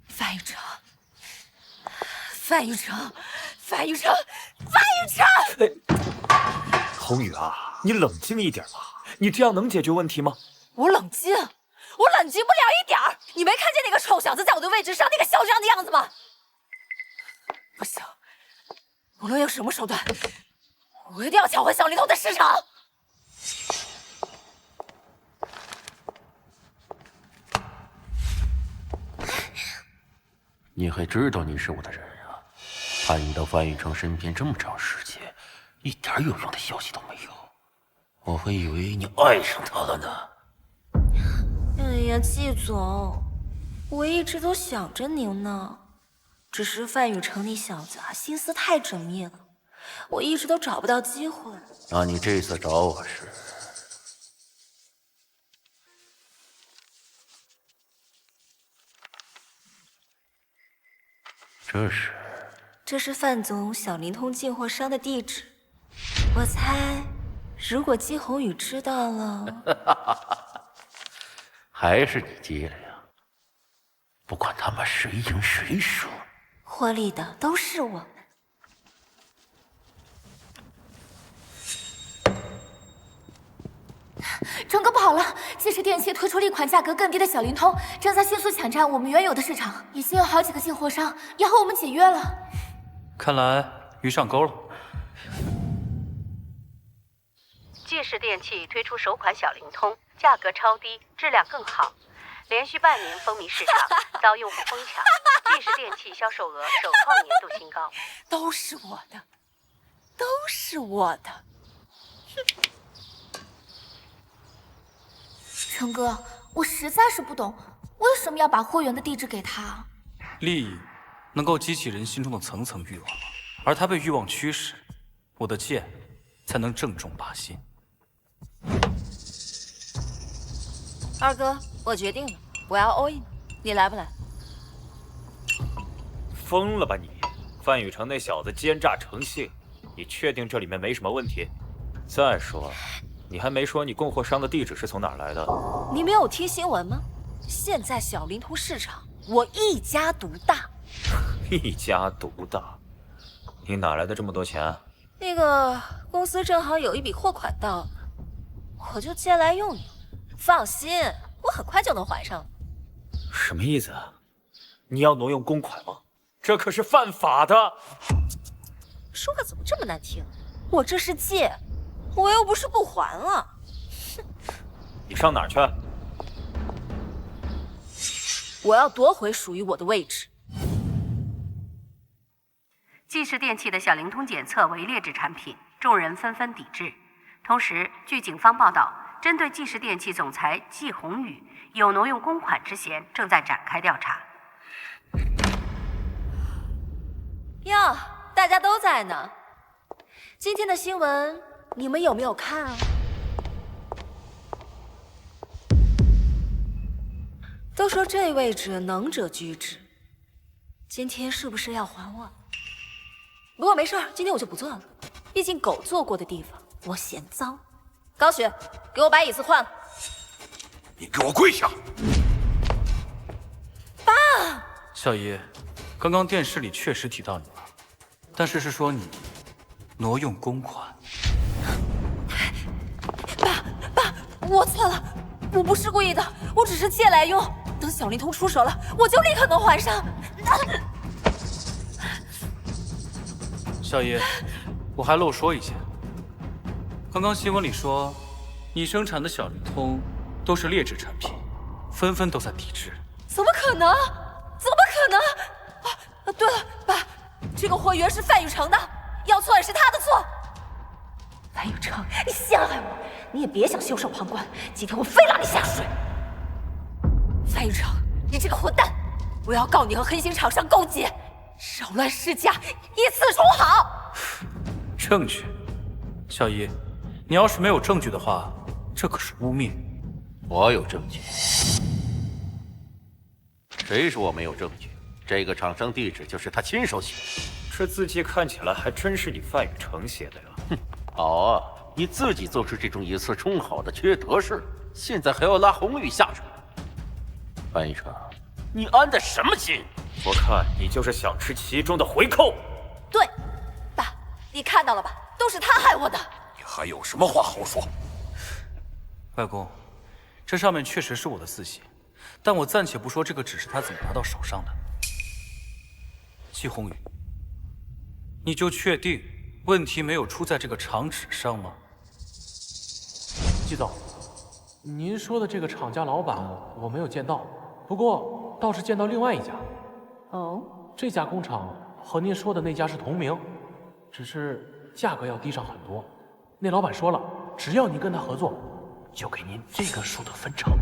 范雨成，范雨成，范雨成，范雨成！宏宇啊，你冷静一点吧，你这样能解决问题吗？我冷静，我冷静不了一点儿。你没看见那个臭小子在我的位置上那个嚣张的样子吗？不行，无论用什么手段，我一定要抢回小灵通的市场。你还知道你是我的人啊？盼你到范雨成身边这么长时间，一点有用的消息都没有，我还以为你爱上他了呢。哎呀，季总，我一直都想着您呢，只是范雨成那小子啊，心思太缜密了，我一直都找不到机会。那你这次找我是？这是范总小灵通进货商的地址，我猜，如果季宏宇知道了，还是你接了呀？不管他们谁赢谁输，获利的都是我们。成哥跑了，季氏电器推出了一款价格更低的小灵通，正在迅速抢占我们原有的市场，已经有好几个进货商要和我们解约了。看来鱼上钩了。季氏电器推出首款小灵通，价格超低，质量更好，连续半年风靡市场，遭用户疯抢。季氏电器销售额首创年度新高。都是我的，都是我的。成哥，我实在是不懂，为什么要把货源的地址给他？利益能够激起人心中的层层欲望，而他被欲望驱使，我的剑才能正中靶心。二哥，我决定了，我要 all in， 你来不来？疯了吧你！范雨成那小子奸诈成性，你确定这里面没什么问题？再说，你还没说你供货商的地址是从哪儿来的？你没有听新闻吗？现在小灵通市场我一家独大。一家独大？你哪来的这么多钱？那个公司正好有一笔货款到，我就借来用用。放心，我很快就能还上。什么意思啊？你要挪用公款吗？这可是犯法的。说话怎么这么难听？我这是借，我又不是不还了。你上哪儿去？我要夺回属于我的位置。季氏电器的小灵通检测为劣质产品，众人纷纷抵制。同时，据警方报道，针对季氏电器总裁季宏宇有挪用公款之嫌，正在展开调查。哟，大家都在呢。今天的新闻你们有没有看啊？都说这位者能者居之，今天是不是要还我？不过没事儿，今天我就不做了，毕竟狗坐过的地方我嫌脏。高雪，给我把椅子换了。你给我跪下！爸，小姨，刚刚电视里确实提到你了，但是是说你挪用公款。爸，我错了，我不是故意的，我只是借来用。等小灵通出手了，我就立刻能还上。小姨，我还漏说一下，刚刚新闻里说，你生产的小灵通都是劣质产品，纷纷都在抵制。怎么可能？怎么可能？啊，对了，爸，这个货源是范雨成的，要错也是他的错。范雨成，你陷害我，你也别想袖手旁观，今天我非拉你下水。范雨成，你这个混蛋，我要告你和黑心厂商勾结，扰乱市价，以次充好。证据，小姨，你要是没有证据的话，这可是污蔑。我有证据。谁说我没有证据？这个厂商地址就是他亲手写的。这字迹看起来还真是你范雨成写的呀。哼，好啊，你自己做出这种以次充好的缺德事，现在还要拉宏宇下水。范雨成，你安的什么心？我看你就是想吃其中的回扣。对，爸，你看到了吧？都是他害我的。你还有什么话好说？外公，这上面确实是我的字写，但我暂且不说这个纸是他怎么拿到手上的。季宏宇，你就确定问题没有出在这个厂址上吗？季总，您说的这个厂家老板我没有见到，不过倒是见到另外一家。哦，这家工厂和您说的那家是同名，只是价格要低上很多。那老板说了，只要你跟他合作，就给您这个数的分成。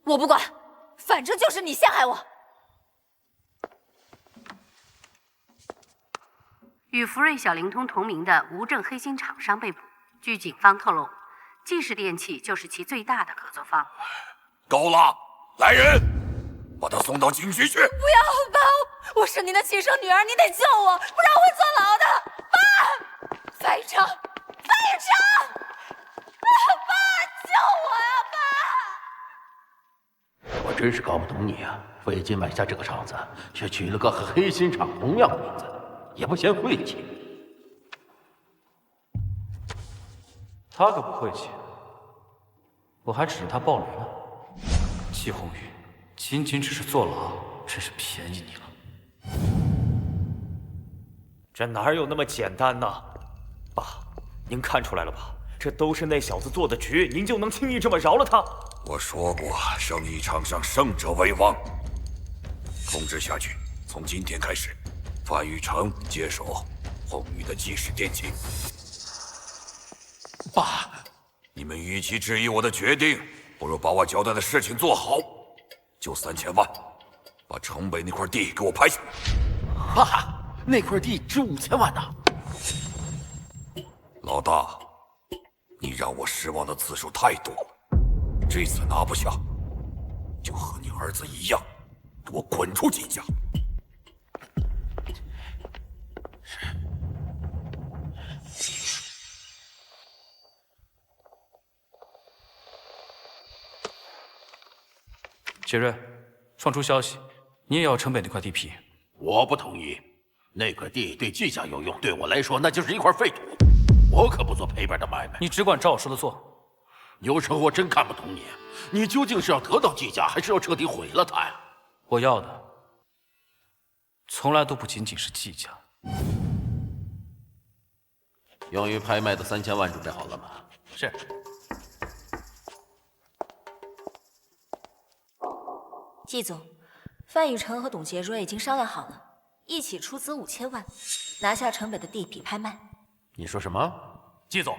我不管，反正就是你陷害我。与福瑞小灵通同名的无证黑心厂商被捕。据警方透露，季氏电器就是其最大的合作方。够了，来人，把他送到警局去！不要，爸，我是您的亲生女儿，你得救我，不然我会坐牢的。爸，范雨成，范雨成，爸，救真是搞不懂你啊！费劲买下这个厂子，却取了个和黑心厂同样的名字，也不嫌晦气。他可不晦气，我还指着他爆雷呢。季宏宇，仅仅只是坐牢，真是便宜你了。这哪有那么简单呢？爸，您看出来了吧？这都是那小子做的局，您就能轻易这么饶了他？我说过，生意场上胜者为王。通知下去，从今天开始，范雨成接手宏宇的纪氏电器。爸，你们与其质疑我的决定，不如把我交代的事情做好。就3000万，把城北那块地给我拍下来。爸，那块地值5000万呢。老大，你让我失望的次数太多了。这次拿不下，就和你儿子一样，给我滚出季家！杰瑞，放出消息，你也要城北那块地皮。我不同意，那块地对季家有用，对我来说那就是一块废土。我可不做赔本的买卖。你只管照我说的做。有时候我真看不懂你，你究竟是要得到季家，还是要彻底毁了他呀？我要的，从来都不仅仅是季家。用于拍卖的3000万准备好了吗？是。季总，范雨成和董杰瑞已经商量好了，一起出资5000万，拿下城北的地皮拍卖。你说什么？季总，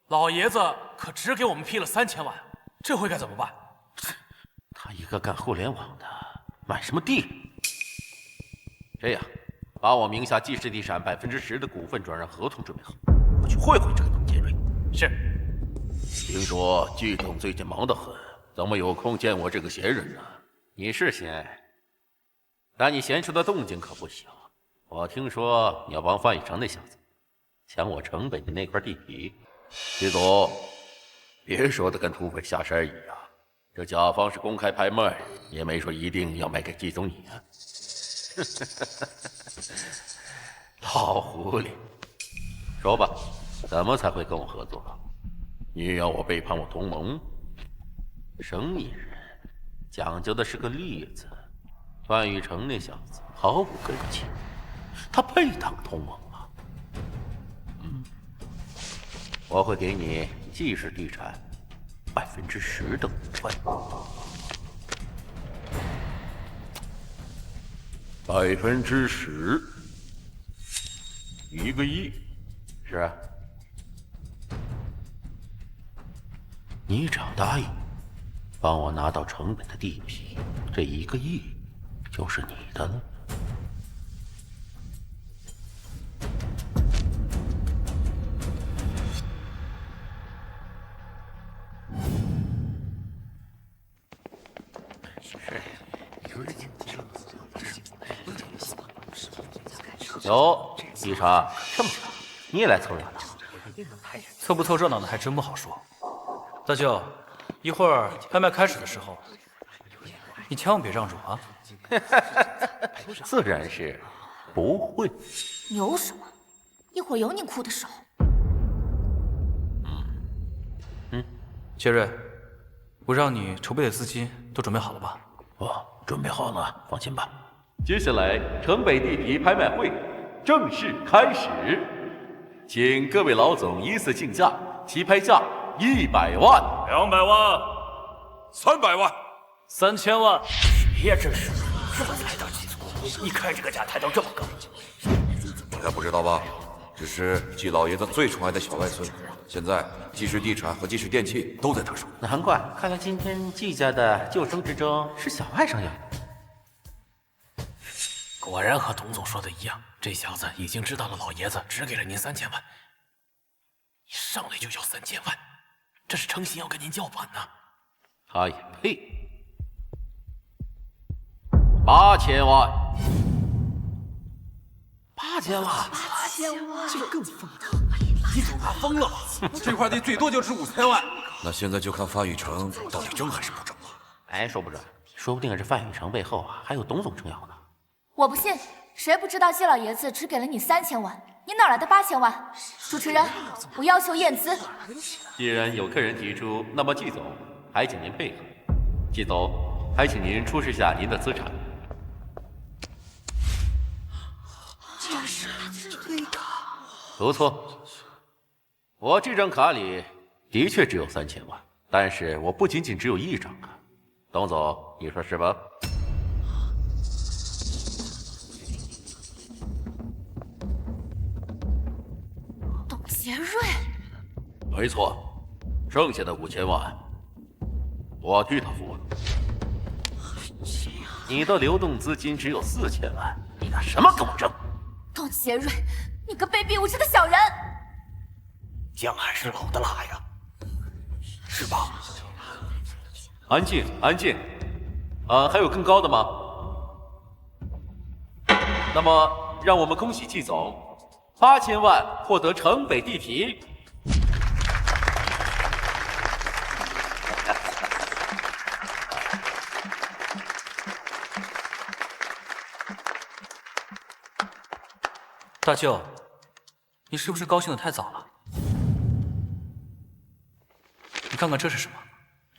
老爷子可只给我们批了3000万，这回该怎么办？他一个干互联网的，买什么地？这样，把我名下季氏地产10%的股份转让合同准备好，我去会会这个董杰瑞。是。听说季董最近忙得很，怎么有空见我这个闲人呢？你是闲，但你闲出的动静可不小。我听说你要帮范雨成那小子抢我城北的那块地皮。季总，别说的跟土匪下山一样，这甲方是公开拍卖，也没说一定要卖给季总你啊。老狐狸，说吧，怎么才会跟我合作？你要我背叛我同盟？生意人讲究的是个利字，范雨成那小子毫无根气，他配当同盟吗？我会给你季氏地产10%的股份，10%，1个亿，是啊。你只要答应帮我拿到城北的地皮，这1个亿就是你的了。哟，一茶这么巧，你也来凑热闹？凑不凑热闹的还真不好说。大舅，一会儿拍卖开始的时候，你千万别让着我啊！自然是不会。牛什么？一会儿有你哭的时候。杰瑞，我让你筹备的资金都准备好了吧？准备好了，放心吧。接下来，城北地皮拍卖会正式开始，请各位老总依次竞价，起拍价100万、200万、 300万、3000万。别真是这么财大气粗，一开这个价抬到这么高。你还不知道吧？这是季老爷子最宠爱的小外孙，现在季氏地产和季氏电器都在他手。难怪，看来今天季家的救生之争是小外甥赢。果然和董总说的一样，这小子已经知道了老爷子只给了您3000万，一上来就要3000万，这是诚心要跟您叫板呢。他也配？8000万，8000万，8000万，这个更疯了！你总他疯了吧？这块地最多就值5000万。那现在就看范雨成到底争还是不争了。哎，说不准，说不定这范雨成背后还有董总撑腰呢。我不信，谁不知道季老爷子只给了你3000万，你哪来的8000万？主持人，我要求验资。既然有客人提出，那么季总还请您配合。季总，还请您出示下您的资产。这是黑卡。不错，我这张卡里的确只有3000万，但是我不仅仅只有1张卡。董总，你说是吧？董洁瑞，没错，剩下的5000万，我替他付了。你的流动资金只有4000万，你拿什么跟我争？董洁瑞，你个卑鄙无耻的小人！姜还是老的辣呀，是吧？安静，安静。还有更高的吗？那么，让我们恭喜季总，8000万获得城北地皮。大舅，你是不是高兴得太早了？你看看这是什么？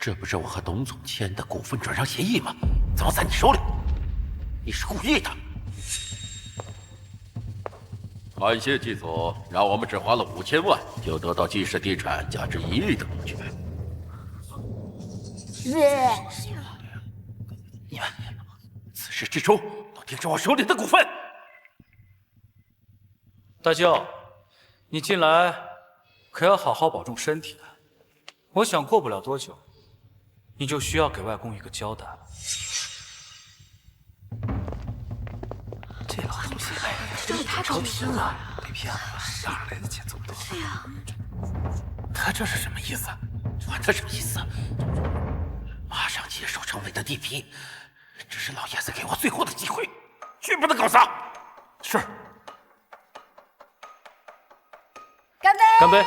这不是我和董总签的股份转让协议吗？怎么在你手里？你是故意的！感谢季总，让我们只花了5000万就得到季氏地产价值1亿的股权。你们自始至终都盯着我手里的股份。大舅，你进来可要好好保重身体啊！我想过不了多久，你就需要给外公一个交代了。这老东西，这也太高明了！被骗了，哪来的钱这么多？对呀，他这是什么意思？管他什么意思？马上接手城北的地皮，这是老爷子给我最后的机会，绝不能搞砸。是。干杯！干杯！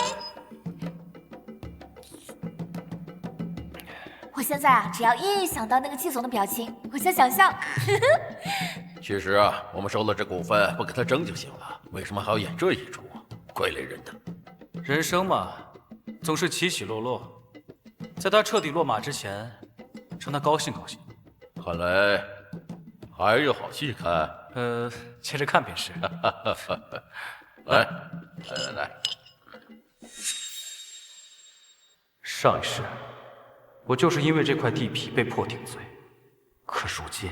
我现在啊，只要一想到那个季总的表情，我就想象。其实啊，我们收了这股份，不跟他争就行了，为什么还要演这一出啊？怪累人的。人生嘛，总是起起落落，在他彻底落马之前，让他高兴高兴。看来还有好戏看。接着看便是。来。上一世，我就是因为这块地皮被迫顶罪，可如今，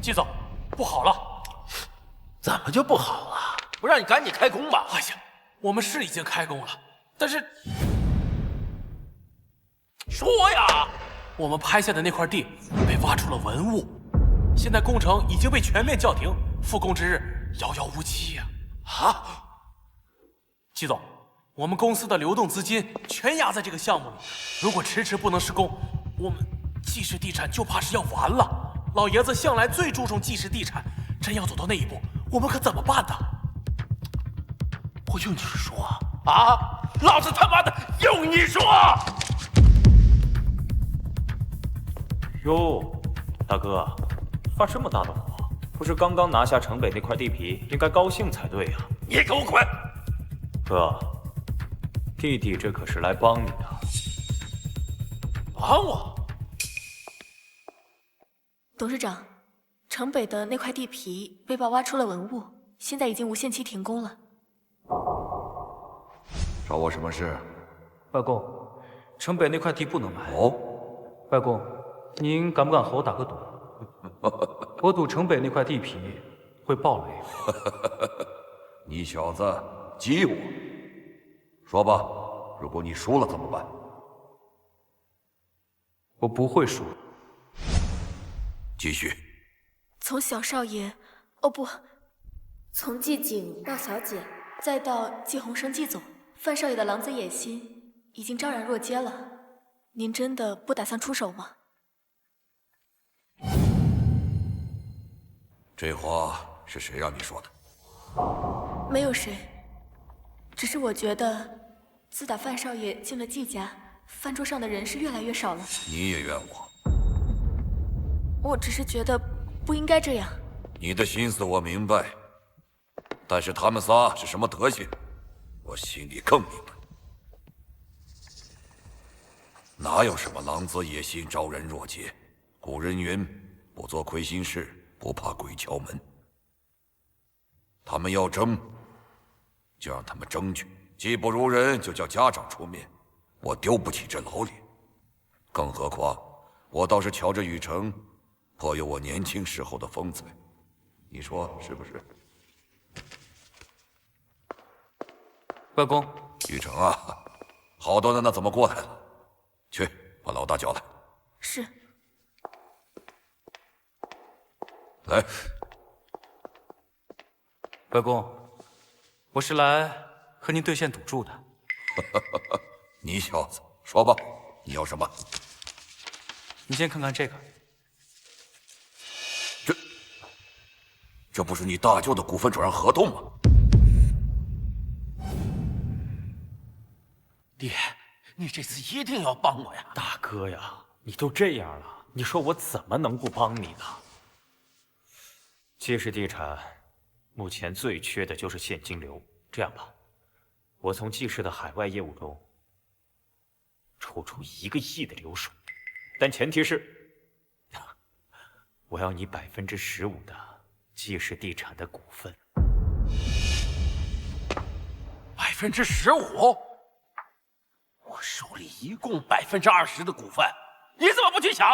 季总，不好了！怎么就不好了？不让你赶紧开工吧？哎呀，我们是已经开工了，但是，说呀，我们拍下的那块地被挖出了文物，现在工程已经被全面叫停，复工之日遥遥无期呀！啊，季总。我们公司的流动资金全压在这个项目里，如果迟迟不能施工，我们季氏地产就怕是要完了。老爷子向来最注重季氏地产，真要走到那一步，我们可怎么办呢？我用你说啊！老子他妈的用你说！哟，大哥，发这么大的火，不是刚刚拿下城北那块地皮，应该高兴才对呀！你给我滚！哥。弟弟这可是来帮你的，帮我！董事长，城北的那块地皮被曝挖出了文物，现在已经无限期停工了。找我什么事？外公，城北那块地不能卖。哦，外公，您敢不敢和我打个赌？我赌城北那块地皮会爆雷。你小子激我！说吧，如果你输了怎么办？我不会输。继续。从小少爷，哦不，从季景到小姐，再到季鸿生季总，范少爷的狼子野心已经昭然若揭了。您真的不打算出手吗？这话是谁让你说的？没有谁，只是我觉得。自打范少爷进了季家，饭桌上的人是越来越少了。你也怨我？我只是觉得不应该这样。你的心思我明白，但是他们仨是什么德行，我心里更明白。哪有什么狼子野心、招人若揭？古人云：不做亏心事，不怕鬼敲门。他们要争，就让他们争去；技不如人，就叫家长出面。我丢不起这老脸，更何况我倒是瞧着雨城，颇有我年轻时候的风采。你说是不是？外公，雨城啊，好端端的怎么过来了？去把老大叫来。是。来，外公，我是来和您兑现赌注的。你小子，说吧，你要什么？你先看看这个。这不是你大舅的股份转让合同吗？爹，你这次一定要帮我呀！大哥呀，你都这样了，你说我怎么能不帮你呢？季氏地产目前最缺的就是现金流。这样吧，我从季氏的海外业务中抽出1个亿的流水，但前提是我要你15%的季氏地产的股份。15%？我手里一共20%的股份，你怎么不去抢？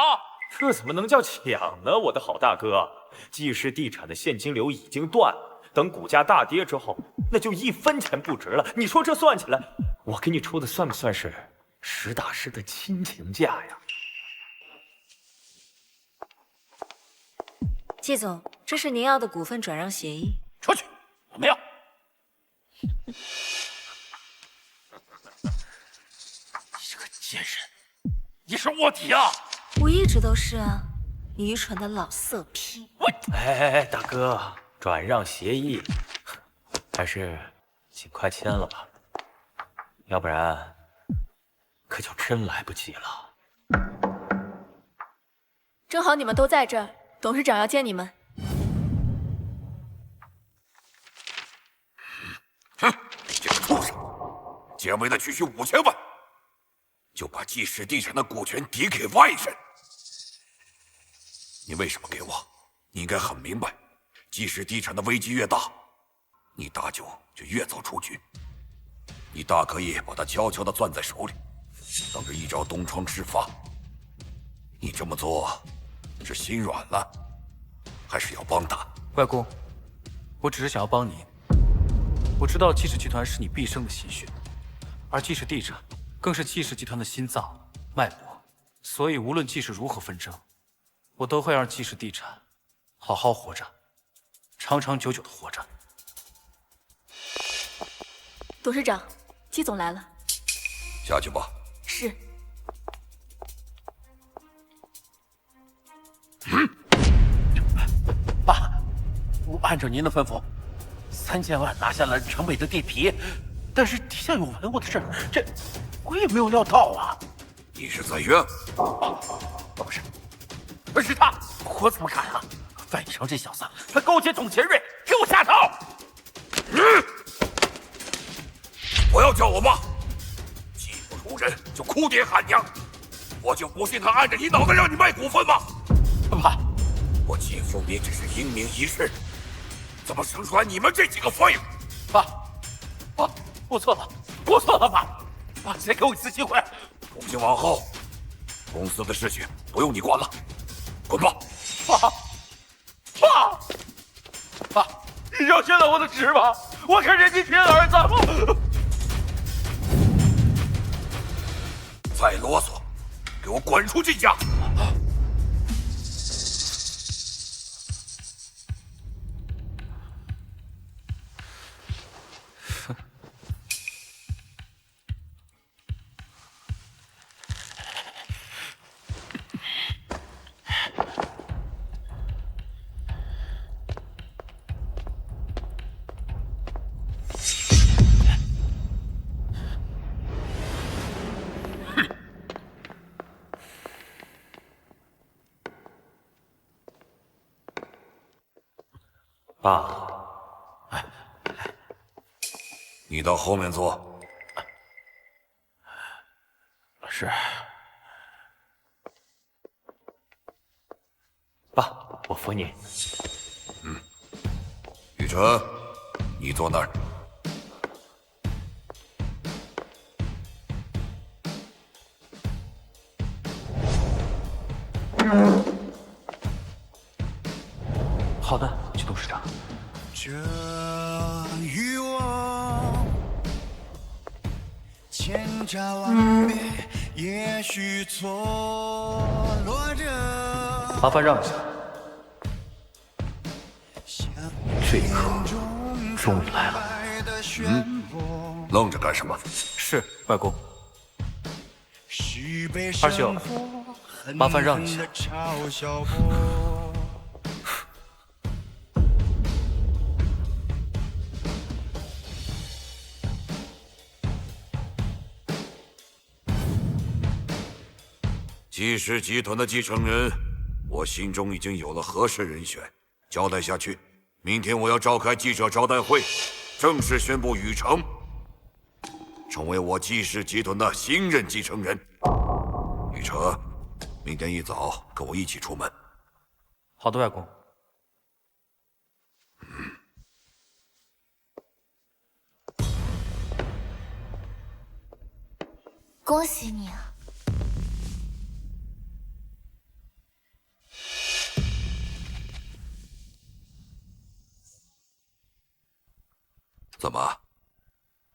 这怎么能叫抢呢？我的好大哥，季氏地产的现金流已经断了，等股价大跌之后，那就1分钱不值了。你说这算起来，我给你出的算不算是实打实的亲情价呀？季总，这是您要的股份转让协议。出去，我没有。你这个贱人，你是卧底啊！我一直都是啊，愚蠢的老色批。哎，大哥，转让协议还是尽快签了吧，要不然可就真来不及了。正好你们都在这儿，董事长要见你们。哼，这个畜生，竟然为了区区5000万，就把季氏地产的股权抵给外人。你为什么给我？你应该很明白，季氏地产的危机越大，你大舅就越早出局。你大可以把他悄悄地攥在手里，等着一朝东窗事发。你这么做是心软了，还是要帮他？外公，我只是想要帮您。我知道季氏集团是你毕生的心血，而季氏地产更是季氏集团的心脏脉搏，所以无论季氏如何纷争，我都会让季氏地产好好活着，长长久久的活着。董事长，季总来了。下去吧。是。爸，我按照您的吩咐，3000万拿下了城北的地皮，但是底下有文物的事，这我也没有料到啊。你是在冤不是他，我怎么敢啊？范以成这小子，他勾结董前瑞，给我下套！不要叫我妈，技不如人就哭爹喊娘，我就不信他按着你脑袋让你卖股份吗？爸，我欺负你只是英明一世，怎么生出来你们这几个废物？爸，我错了，爸，再给我一次机会。从今往后，公司的事情不用你管了，滚吧！爸，你要宣了我的职吗？我可是您亲儿子。再啰嗦，给我滚出季家！爸，你到后面坐。是。爸，我扶你。雨辰，你坐那儿。好的，曲董事长。这欲望千差万别，也许错落着。麻烦让一下。这一刻终于来了。愣着干什么？是，外公。二秀，麻烦让一下。季氏集团的继承人，我心中已经有了合适人选。交代下去，明天我要召开记者招待会，正式宣布雨城成为我季氏集团的新任继承人。雨城，明天一早跟我一起出门。好的，外公。恭喜你啊！怎么，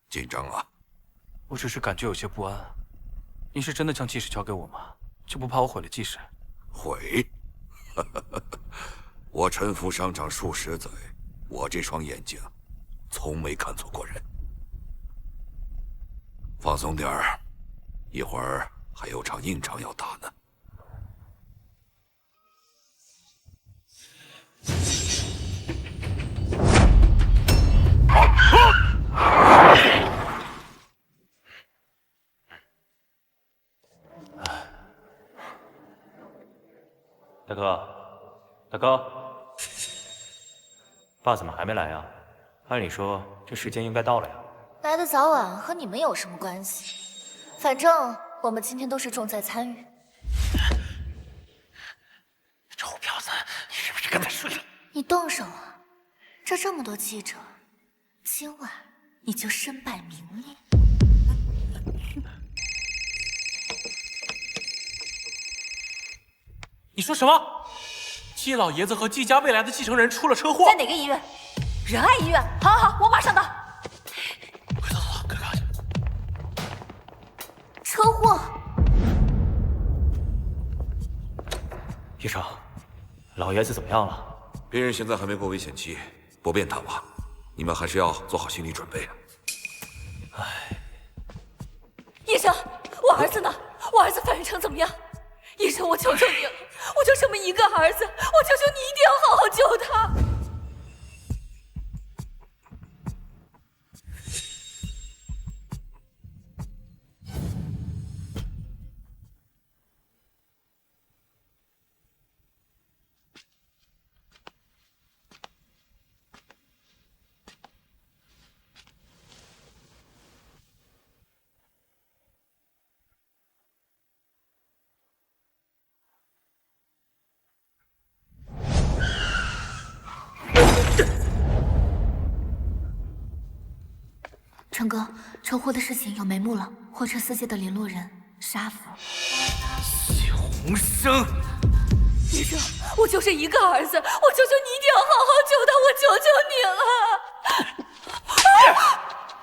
紧张了？我只是感觉有些不安。你是真的将季氏交给我吗？就不怕我毁了季氏？毁？我沉浮商场数十载，我这双眼睛从没看错过人。放松点儿，一会儿还有场硬仗要打呢。大哥，大哥，爸怎么还没来呀？按理说这时间应该到了呀。来的早晚和你们有什么关系？反正我们今天都是重在参与。臭婊子，你是不是跟他睡了？你动手啊！这么多记者，今晚你就身败名裂。你说什么？季老爷子和季家未来的继承人出了车祸，在哪个医院？仁爱医院。好，好，好，我马上到。快走，快看去。车祸！医生，老爷子怎么样了？病人现在还没过危险期，不便探望，你们还是要做好心理准备。医生，我儿子呢？我儿子范云成怎么样？医生，我求求你了，我就这么一个儿子，我求求你一定要好好救他。成哥，车祸的事情有眉目了，货车司机的联络人沙府。季鸿生，医生，我就这一个儿子，我求求你一定要好好救他，我求求你了。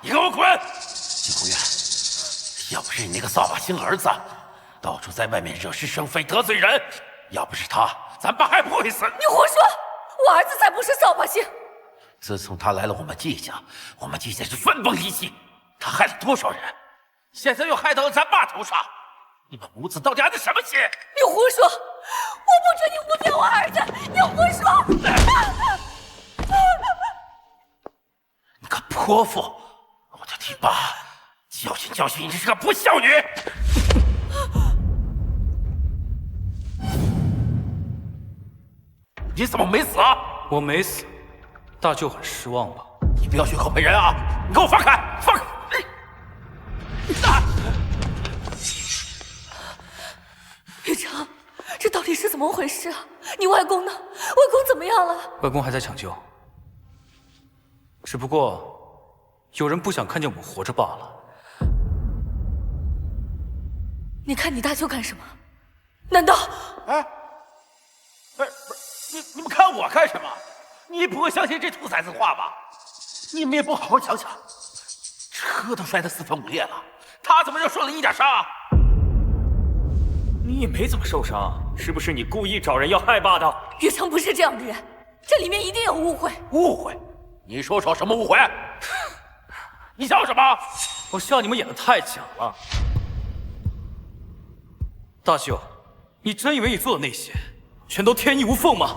你给我滚！季宏远，要不是你那个扫把星儿子，到处在外面惹是生非得罪人，要不是他，咱爸还不会死。你胡说，我儿子才不是扫把星。自从他来了我们季家，我们季家是分崩离析。他害了多少人，现在又害到了咱爸头上。你们母子到底安的什么心？你胡说！我不准你污蔑我儿子！你胡说！你个泼妇！我就替爸教训教训你这个不孝女！你怎么没死啊？我没死。大舅很失望吧？你不要血口喷人啊！你给我放开，放开！雨成，这到底是怎么回事啊？你外公呢？外公怎么样了？外公还在抢救，只不过有人不想看见我们活着罢了。你看你大舅干什么？难道……哎，不是，你们看我干什么？你不会相信这兔崽子的话吧？你们也不好好想想，车都摔得四分五裂了，他怎么就受了一点伤？你也没怎么受伤，是不是你故意找人要害罢的？雨成不是这样的人，这里面一定有误会。误会？你说什么误会？你笑什么？我笑你们演得太假了。大舅，你真以为你做的那些全都天衣无缝吗？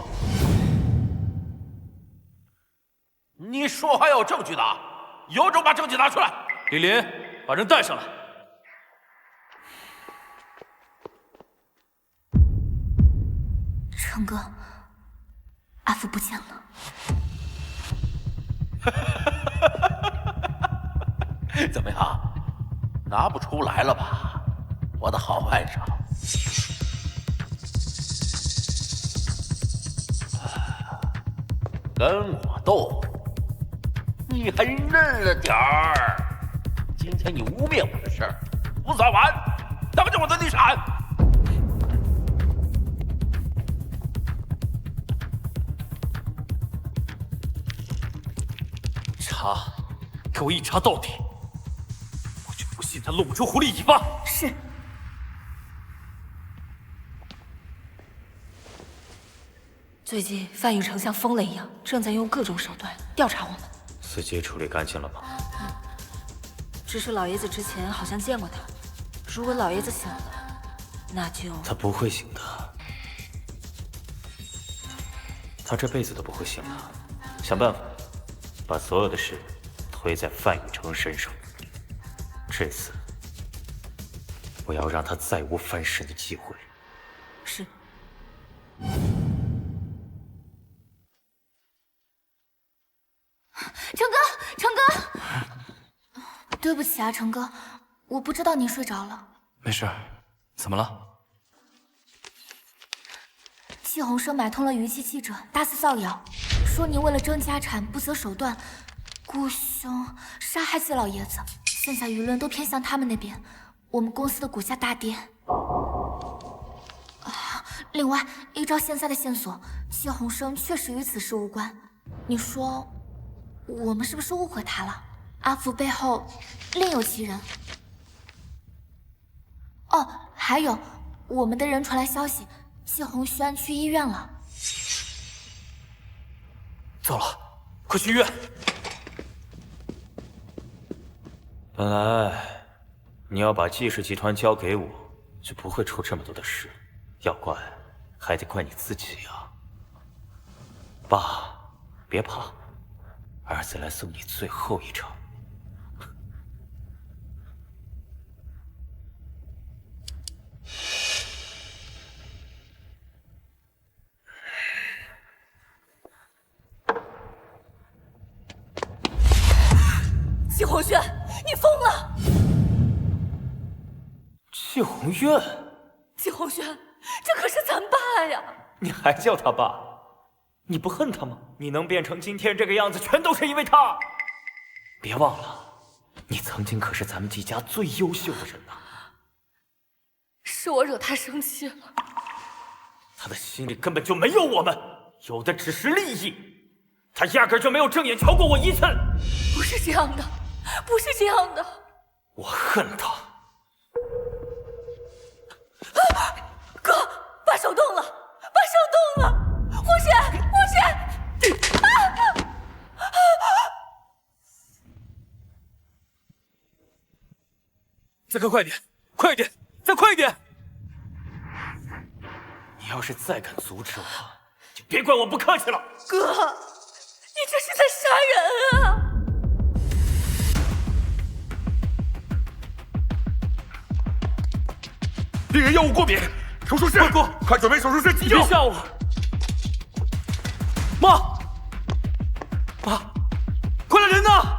你说话要有证据的，有种把证据拿出来！李林，把人带上来。成哥，阿福不见了。怎么样？拿不出来了吧，我的好外甥？跟我斗，你还嫩了点儿。今天你污蔑我的事儿，不算完，当着我的地产。查，给我一查到底！我就不信他露不出狐狸尾巴。是。最近范雨成像疯了一样，正在用各种手段调查我们。司机处理干净了吗？只是老爷子之前好像见过他，如果老爷子醒了，那就……他不会醒的，他这辈子都不会醒的。想办法把所有的事推在范雨成身上。这次我要让他再无翻身的机会。是。成哥，成哥，对不起啊，成哥，我不知道你睡着了。没事，怎么了？季鸿生买通了余气记者，大肆造谣，说你为了争家产不择手段，雇凶杀害季老爷子。现在舆论都偏向他们那边，我们公司的股价大跌。另外，依照现在的线索，季鸿生确实与此事无关。你说，我们是不是误会他了？阿福背后另有其人。哦，还有，我们的人传来消息，季鸿轩去医院了。糟了，快去医院！本来你要把季氏集团交给我，就不会出这么多的事。要怪，还得怪你自己呀。爸，别怕，儿子来送你最后一程。季鸿轩，你疯了！季鸿渊，季鸿轩，这可是咱爸呀！你还叫他爸？你不恨他吗？你能变成今天这个样子，全都是因为他。别忘了，你曾经可是咱们季家最优秀的人呐。是我惹他生气了。他的心里根本就没有我们，有的只是利益。他压根就没有正眼瞧过我一次。不是这样的，不是这样的。我恨他。哥，把手动了，把手动了！护士，护士！再快点，快一点，再快一点！你要是再敢阻止我，就别怪我不客气了。哥，你这是在杀人啊！病人药物过敏，手术室，快准备手术室急救！别吓我！妈，人呢？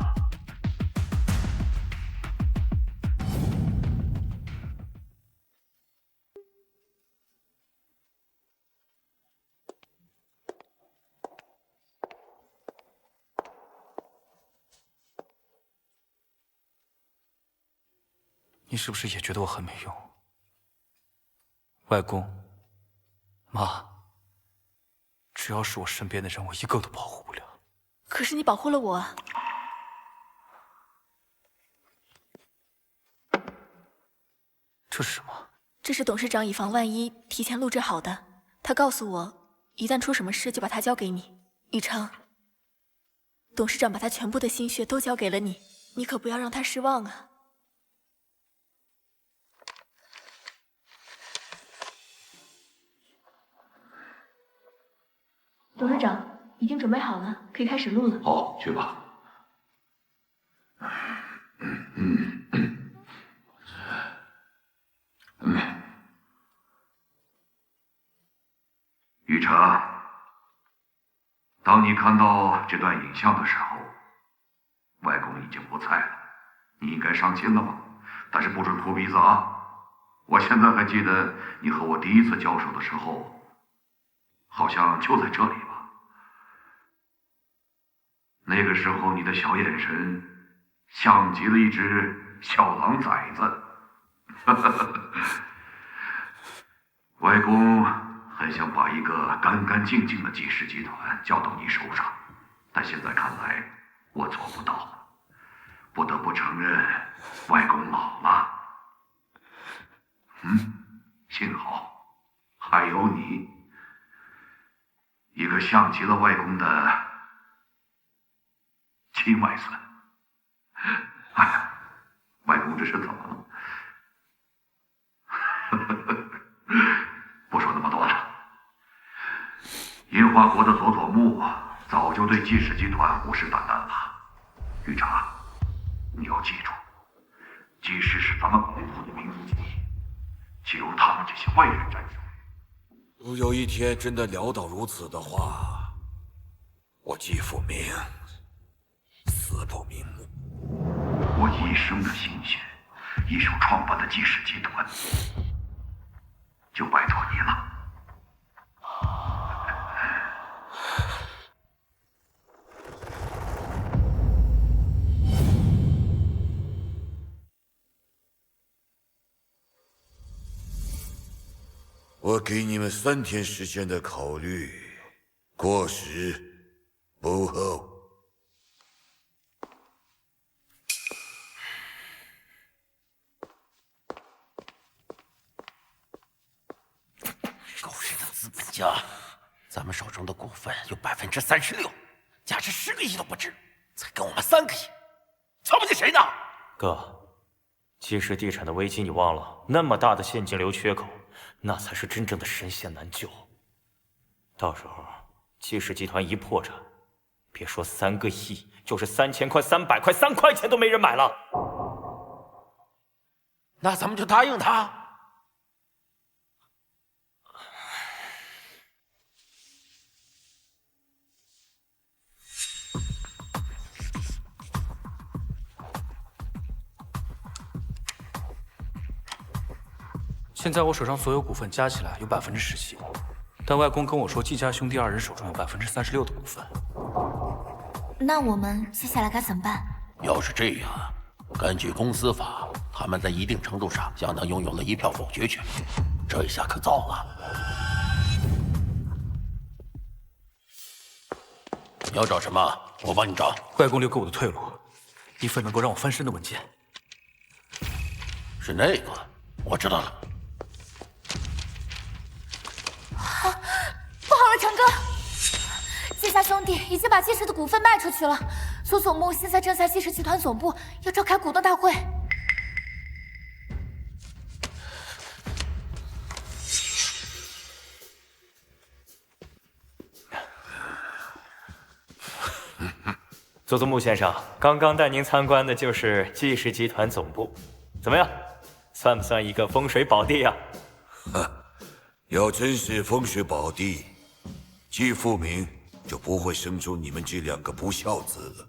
你是不是也觉得我很没用？外公、妈，只要是我身边的人，我一个都保护不了。可是你保护了我啊！这是什么？这是董事长以防万一提前录制好的。他告诉我，一旦出什么事就把它交给你。宇成，董事长把他全部的心血都交给了你，你可不要让他失望啊！董事长已经准备好了，可以开始录了。好，去吧。雨成，当你看到这段影像的时候，外公已经不在了，你应该伤心了吧？但是不准哭鼻子啊！我现在还记得你和我第一次交手的时候，好像就在这里吧。那个时候你的小眼神像极了一只小狼崽子。外公很想把一个干干净净的纪氏集团交到你手上，但现在看来我做不到。不得不承认，外公老了。幸好还有你，一个像极了外公的亲外孙。哎呀，外公这是怎么了？不说那么多了。银华国的佐佐木早就对纪氏集团虎视眈眈了。玉茶，你要记住，纪氏是咱们本土的民族基地，就由他们这些外人占守。如有一天真的潦倒如此的话，我季富明死不瞑目。我一生的心血，一手创办的纪氏集团，就拜托你了。我给你们3天时间的考虑，过时不候。狗日的资本家，咱们手中的股份有36%，价值10个亿都不止，才跟我们3个亿，瞧不起谁呢？哥，纪氏地产的危机你忘了？那么大的现金流缺口，那才是真正的神仙难救。到时候纪氏集团一破产，别说3个亿，就是3000块、300块、3块钱都没人买了。那咱们就答应他。现在我手上所有股份加起来有17%，但外公跟我说季家兄弟2人手中有36%的股份。那我们接下来该怎么办？要是这样，根据公司法，他们在一定程度上相当拥有了1票否决权，这下可糟了。你要找什么？我帮你找。外公留给我的退路，一份能够让我翻身的文件。是那个，我知道了。不好了，成哥！季家兄弟已经把纪氏的股份卖出去了，佐佐木现在正在纪氏集团总部要召开股东大会。佐佐木先生，刚刚带您参观的就是纪氏集团总部，怎么样？算不算一个风水宝地呀？要真是风水宝地，季富明就不会生出你们这2个不孝子了。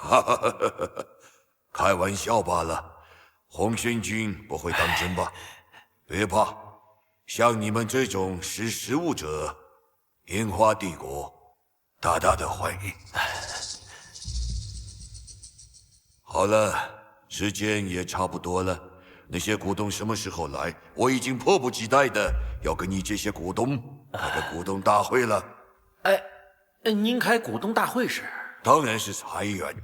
哈哈哈哈！开玩笑罢了，红轩君不会当真吧？别怕，像你们这种识时务者，樱花帝国大大的欢迎。好了，时间也差不多了。那些股东什么时候来？我已经迫不及待的要跟你这些股东开个股东大会了。您开股东大会时，当然是裁员。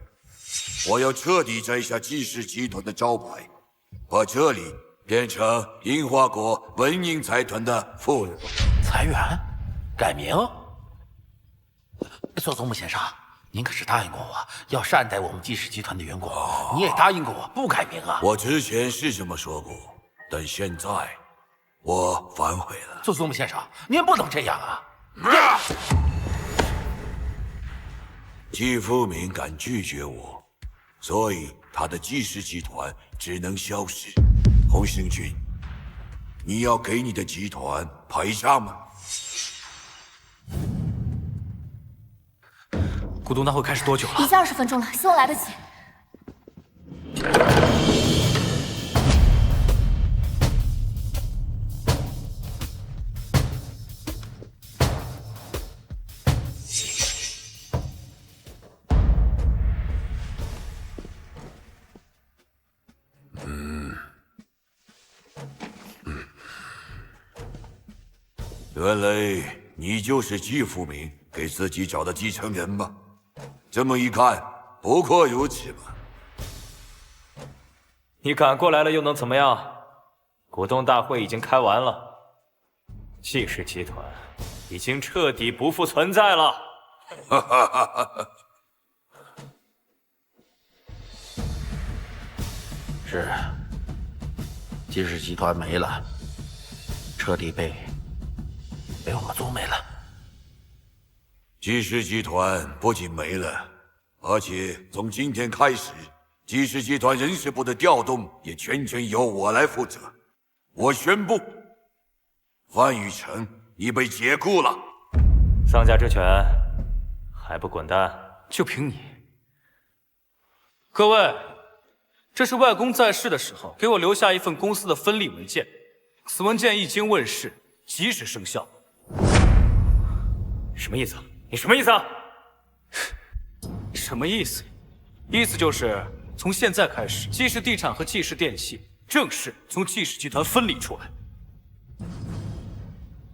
我要彻底摘下纪氏集团的招牌，把这里变成樱花国文英财团的副总。裁员？改名？佐佐木先生，您可是答应过我要善待我们纪氏集团的员工，你也答应过我不改名啊。我之前是这么说过，但现在我反悔了。佐佐木先生，您不能这样啊！季富明敢拒绝我，所以他的纪氏集团只能消失。洪星君，你要给你的集团赔偿吗？股东大会开始多久了？已经20分钟了，希望来得及。原来你就是季富明给自己找的继承人吗？这么一看，不过如此嘛。你赶过来了又能怎么样？股东大会已经开完了，纪氏集团已经彻底不复存在了。哈哈哈哈！是，纪氏集团没了，彻底被我们族没了。纪氏集团不仅没了，而且从今天开始，纪氏集团人事部的调动也全权由我来负责。我宣布，范雨辰，你被解雇了。丧家之犬，还不滚蛋！就凭你！各位，这是外公在世的时候给我留下一份公司的分立文件，此文件一经问世，即时生效。什么意思？你什么意思啊？什么意思？意思就是从现在开始，纪氏地产和纪氏电器正式从纪氏集团分离出来。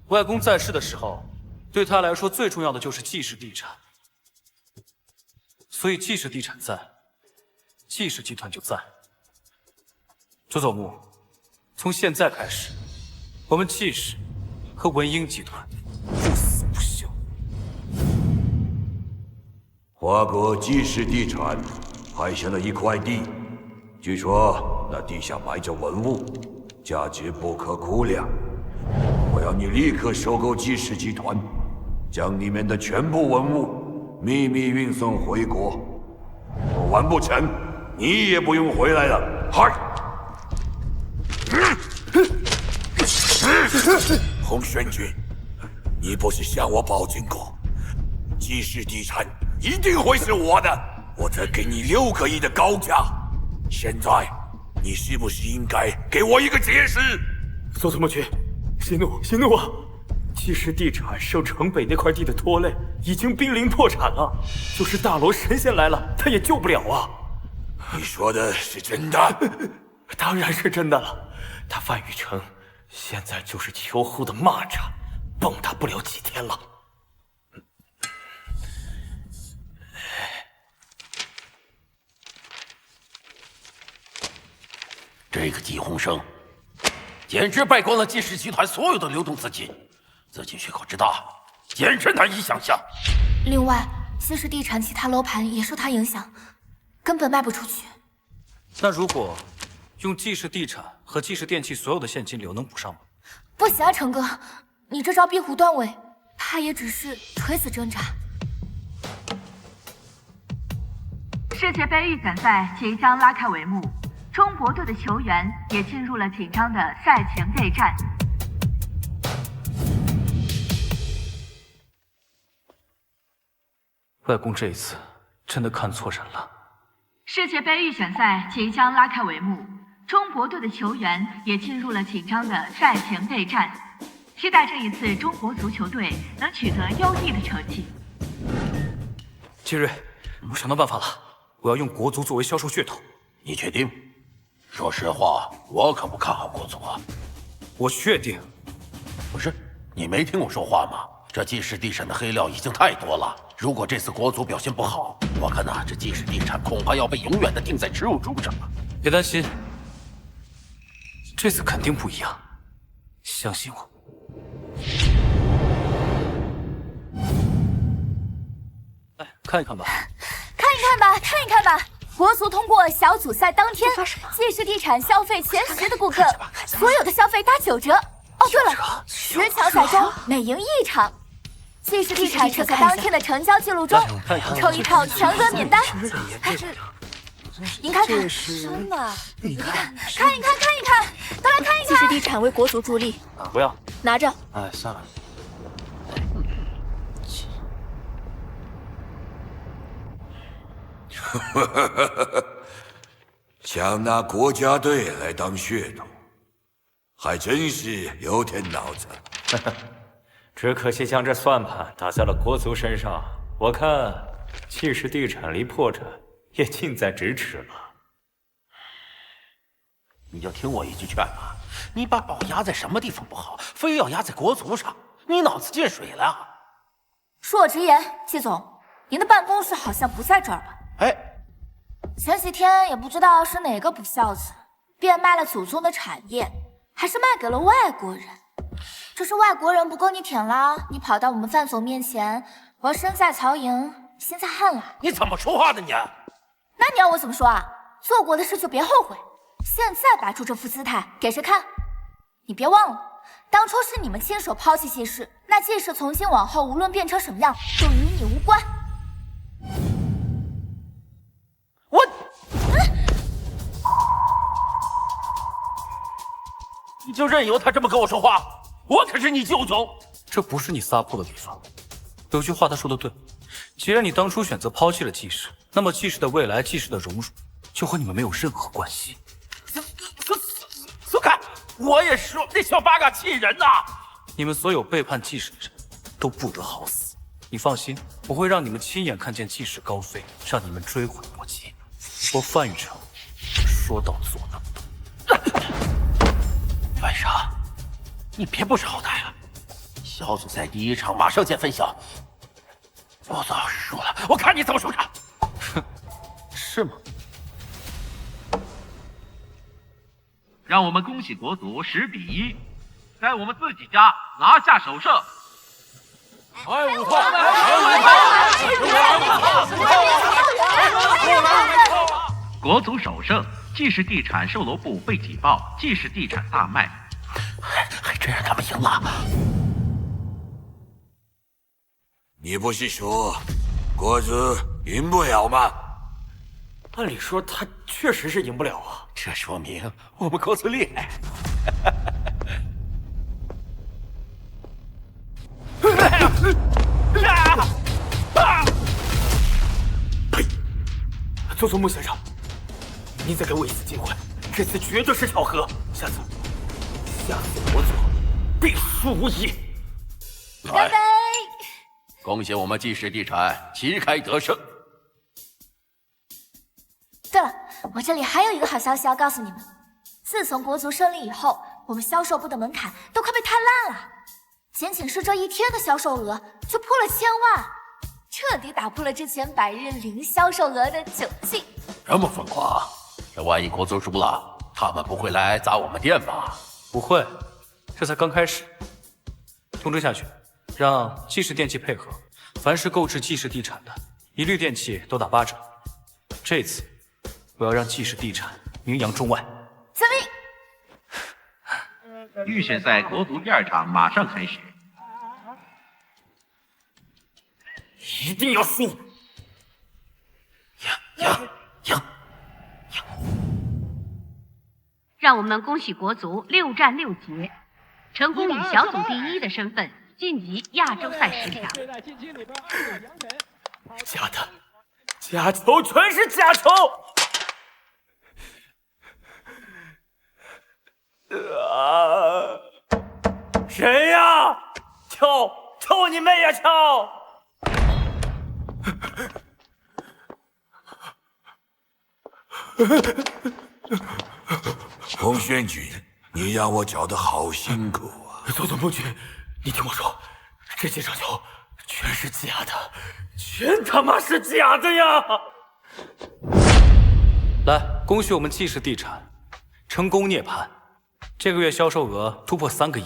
外公在世的时候，对他来说最重要的就是纪氏地产，所以纪氏地产在，纪氏集团就在。佐佐木，从现在开始，我们纪氏和文英集团不死不休。华国纪氏地产拍下了一块地，据说那地下埋着文物，价值不可估量。我要你立刻收购纪氏集团，将里面的全部文物秘密运送回国。完不成，你也不用回来了。嗨！洪玄君，你不是向我保证过，纪氏地产一定会是我的？我才给你6个亿的高价，现在你是不是应该给我一个解释？佐佐木君，息怒啊！纪氏地产受城北那块地的拖累，已经濒临破产了。就是大罗神仙来了，他也救不了啊！你说的是真的？当然是真的了。他范雨辰现在就是秋后的蚂蚱，蹦跶不了几天了。这个季鸿生，简直败光了纪氏集团所有的流动资金，资金缺口之大，简直难以想象。另外，纪氏地产其他楼盘也受他影响，根本卖不出去。那如果用纪氏地产和纪氏电器所有的现金流能补上吗？不行啊，成哥，你这招壁虎断尾，怕也只是垂死挣扎。世界杯预选赛即将拉开帷幕，中国队的球员也进入了紧张的赛前备战。外公这一次真的看错人了。世界杯预选赛即将拉开帷幕，中国队的球员也进入了紧张的赛前备战，期待这一次中国足球队能取得优异的成绩。杰瑞，我想到办法了，我要用国足作为销售噱头。你确定？说实话，我可不看好国足啊。我确定。不是，你没听我说话吗？这济世地产的黑料已经太多了。如果这次国足表现不好，我看呐，这济世地产恐怕要被永远的钉在耻辱柱上了。别担心，这次肯定不一样，相信我。来看一看吧，看一看吧，看一看吧。国足通过小组赛当天，济世地产消费前10的顾客，所有的消费打9折。哦，对了，10强赛中每赢1场。济世地产这个当天的成交记录中，抽一套强哥免单。您看看，什么？你看，看一看，看一看，都来看一看。济世地产为国足助力，不要，拿着。哎，算了。想拿国家队来当噱头，还真是有点脑子。只可惜将这算盘打在了国足身上，我看济世地产离破产也近在咫尺了。你就听我一句劝吧，你把宝压在什么地方不好，非要压在国足上，你脑子进水了。恕我直言，季总，您的办公室好像不在这儿吧？哎，前几天也不知道是哪个不孝子，变卖了祖宗的产业，还是卖给了外国人。这是外国人不够你舔啦，你跑到我们范总面前，我要身在曹营心在汉了。你怎么说话的你？那你要我怎么说啊？做过的事就别后悔，现在摆出这副姿态给谁看？你别忘了，当初是你们亲手抛弃季氏，那季氏从今往后无论变成什么样，都与你无关。你就任由他这么跟我说话？我可是你舅舅。这不是你撒泼的地方。有句话他说的对，既然你当初选择抛弃了季氏，那么季氏的未来、季氏的荣辱，就和你们没有任何关系。苏凯，我也说那小八嘎气人呐！你们所有背叛季氏的人，都不得好死。你放心，我会让你们亲眼看见季氏高飞，让你们追悔莫及。我范雨城说到做到。范莎，你别不识好歹啊！小组赛第1场马上见分晓。我早说了，我看你怎么收场。哼，是吗？让我们恭喜国足10比1，在我们自己家拿下首胜。国足首胜，济世地产售楼部被挤爆，济世地产大卖，还真让他们赢了。你不是说国足赢不了吗？按理说他确实是赢不了啊，这说明我们国足厉害。呸！佐佐木先生，您再给我一次机会，这次绝对是巧合，下次国足必输无疑。干杯！恭喜我们济世地产旗开得胜。对了，我这里还有一个好消息要告诉你们，自从国足胜利以后，我们销售部的门槛都快被踏烂了，仅是这1天的销售额就破了1000万，彻底打破了之前100日零销售额的窘境。这么疯狂，这万一国足输了，他们不会来砸我们店吧？不会，这才刚开始。通知下去，让济世电器配合，凡是购置济世地产的，一律电器都打8折。这次我要让济世地产名扬中外。遵命。预选赛国足第2场马上开始，一定要输！赢！让我们恭喜国足6战6捷，成功以小组第1的身份晋级亚洲赛10强。假的，假球全是假球！抽你妹呀，抽！洪宣君，你让我搅得好辛苦啊！佐总盟军，你听我说，这几场球全是假的，全他妈是假的呀！来，恭喜我们季氏地产成功涅槃，这个月销售额突破3个亿，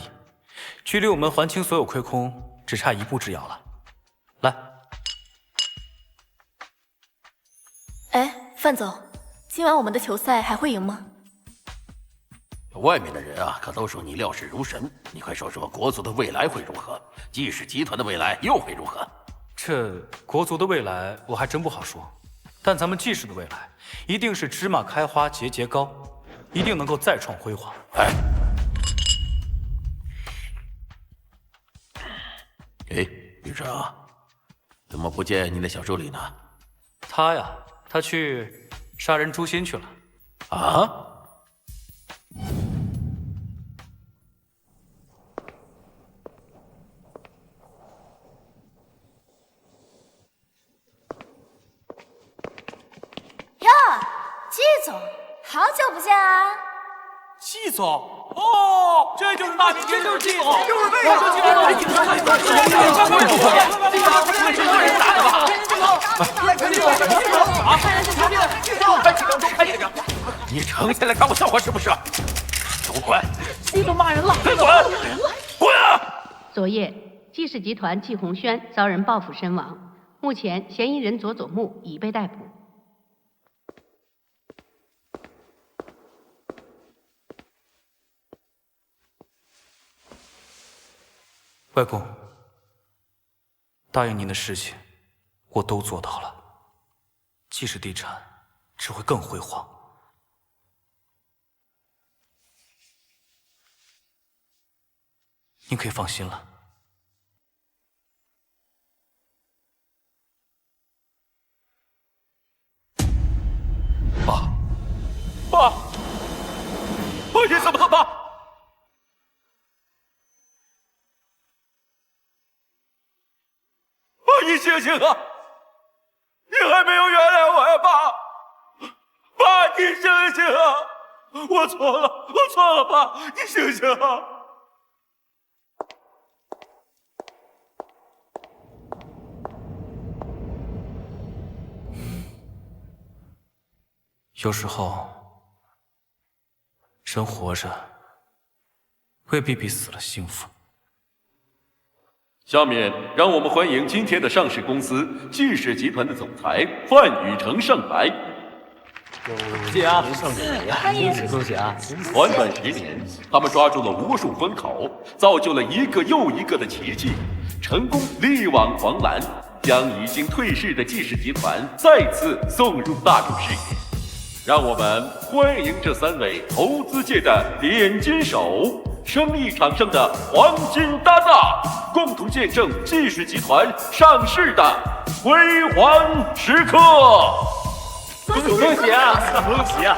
距离我们还清所有亏空只差1步之遥了。来，哎，范总，今晚我们的球赛还会赢吗？外面的人啊，可都说你料事如神。你快说说国足的未来会如何？季氏集团的未来又会如何？这国足的未来我还真不好说，但咱们季氏的未来一定是芝麻开花节节高，一定能够再创辉煌。哎，宇成啊，怎么不见你的小助理呢？他呀，他去杀人诛心去了。啊？哟，季总，好久不见啊！季总，哦，这就是大明，这就是季总，就是为你成天来看我笑话是不是？给我滚！季总骂人了，给滚！滚！昨夜，季氏集团季红轩遭人报复身亡，目前嫌疑人佐佐木已被逮捕。外公，答应您的事情，我都做到了。季氏地产只会更辉煌。您可以放心了。爸，你怎么了，爸？你醒醒啊！你还没有原谅我呀，爸！爸，你醒醒啊！我错了，爸，你醒醒啊！有时候，人活着未必比死了幸福。下面让我们欢迎今天的上市公司季氏集团的总裁范宇成上台。恭喜啊！恭喜啊！短短10年，他们抓住了无数风口，造就了一个又一个的奇迹，成功力挽狂澜，将已经退市的季氏集团再次送入大众视野。让我们欢迎这3位投资界的点金手。生意场上的黄金搭档，共同见证季氏集团上市的辉煌时刻。恭喜啊！恭喜啊！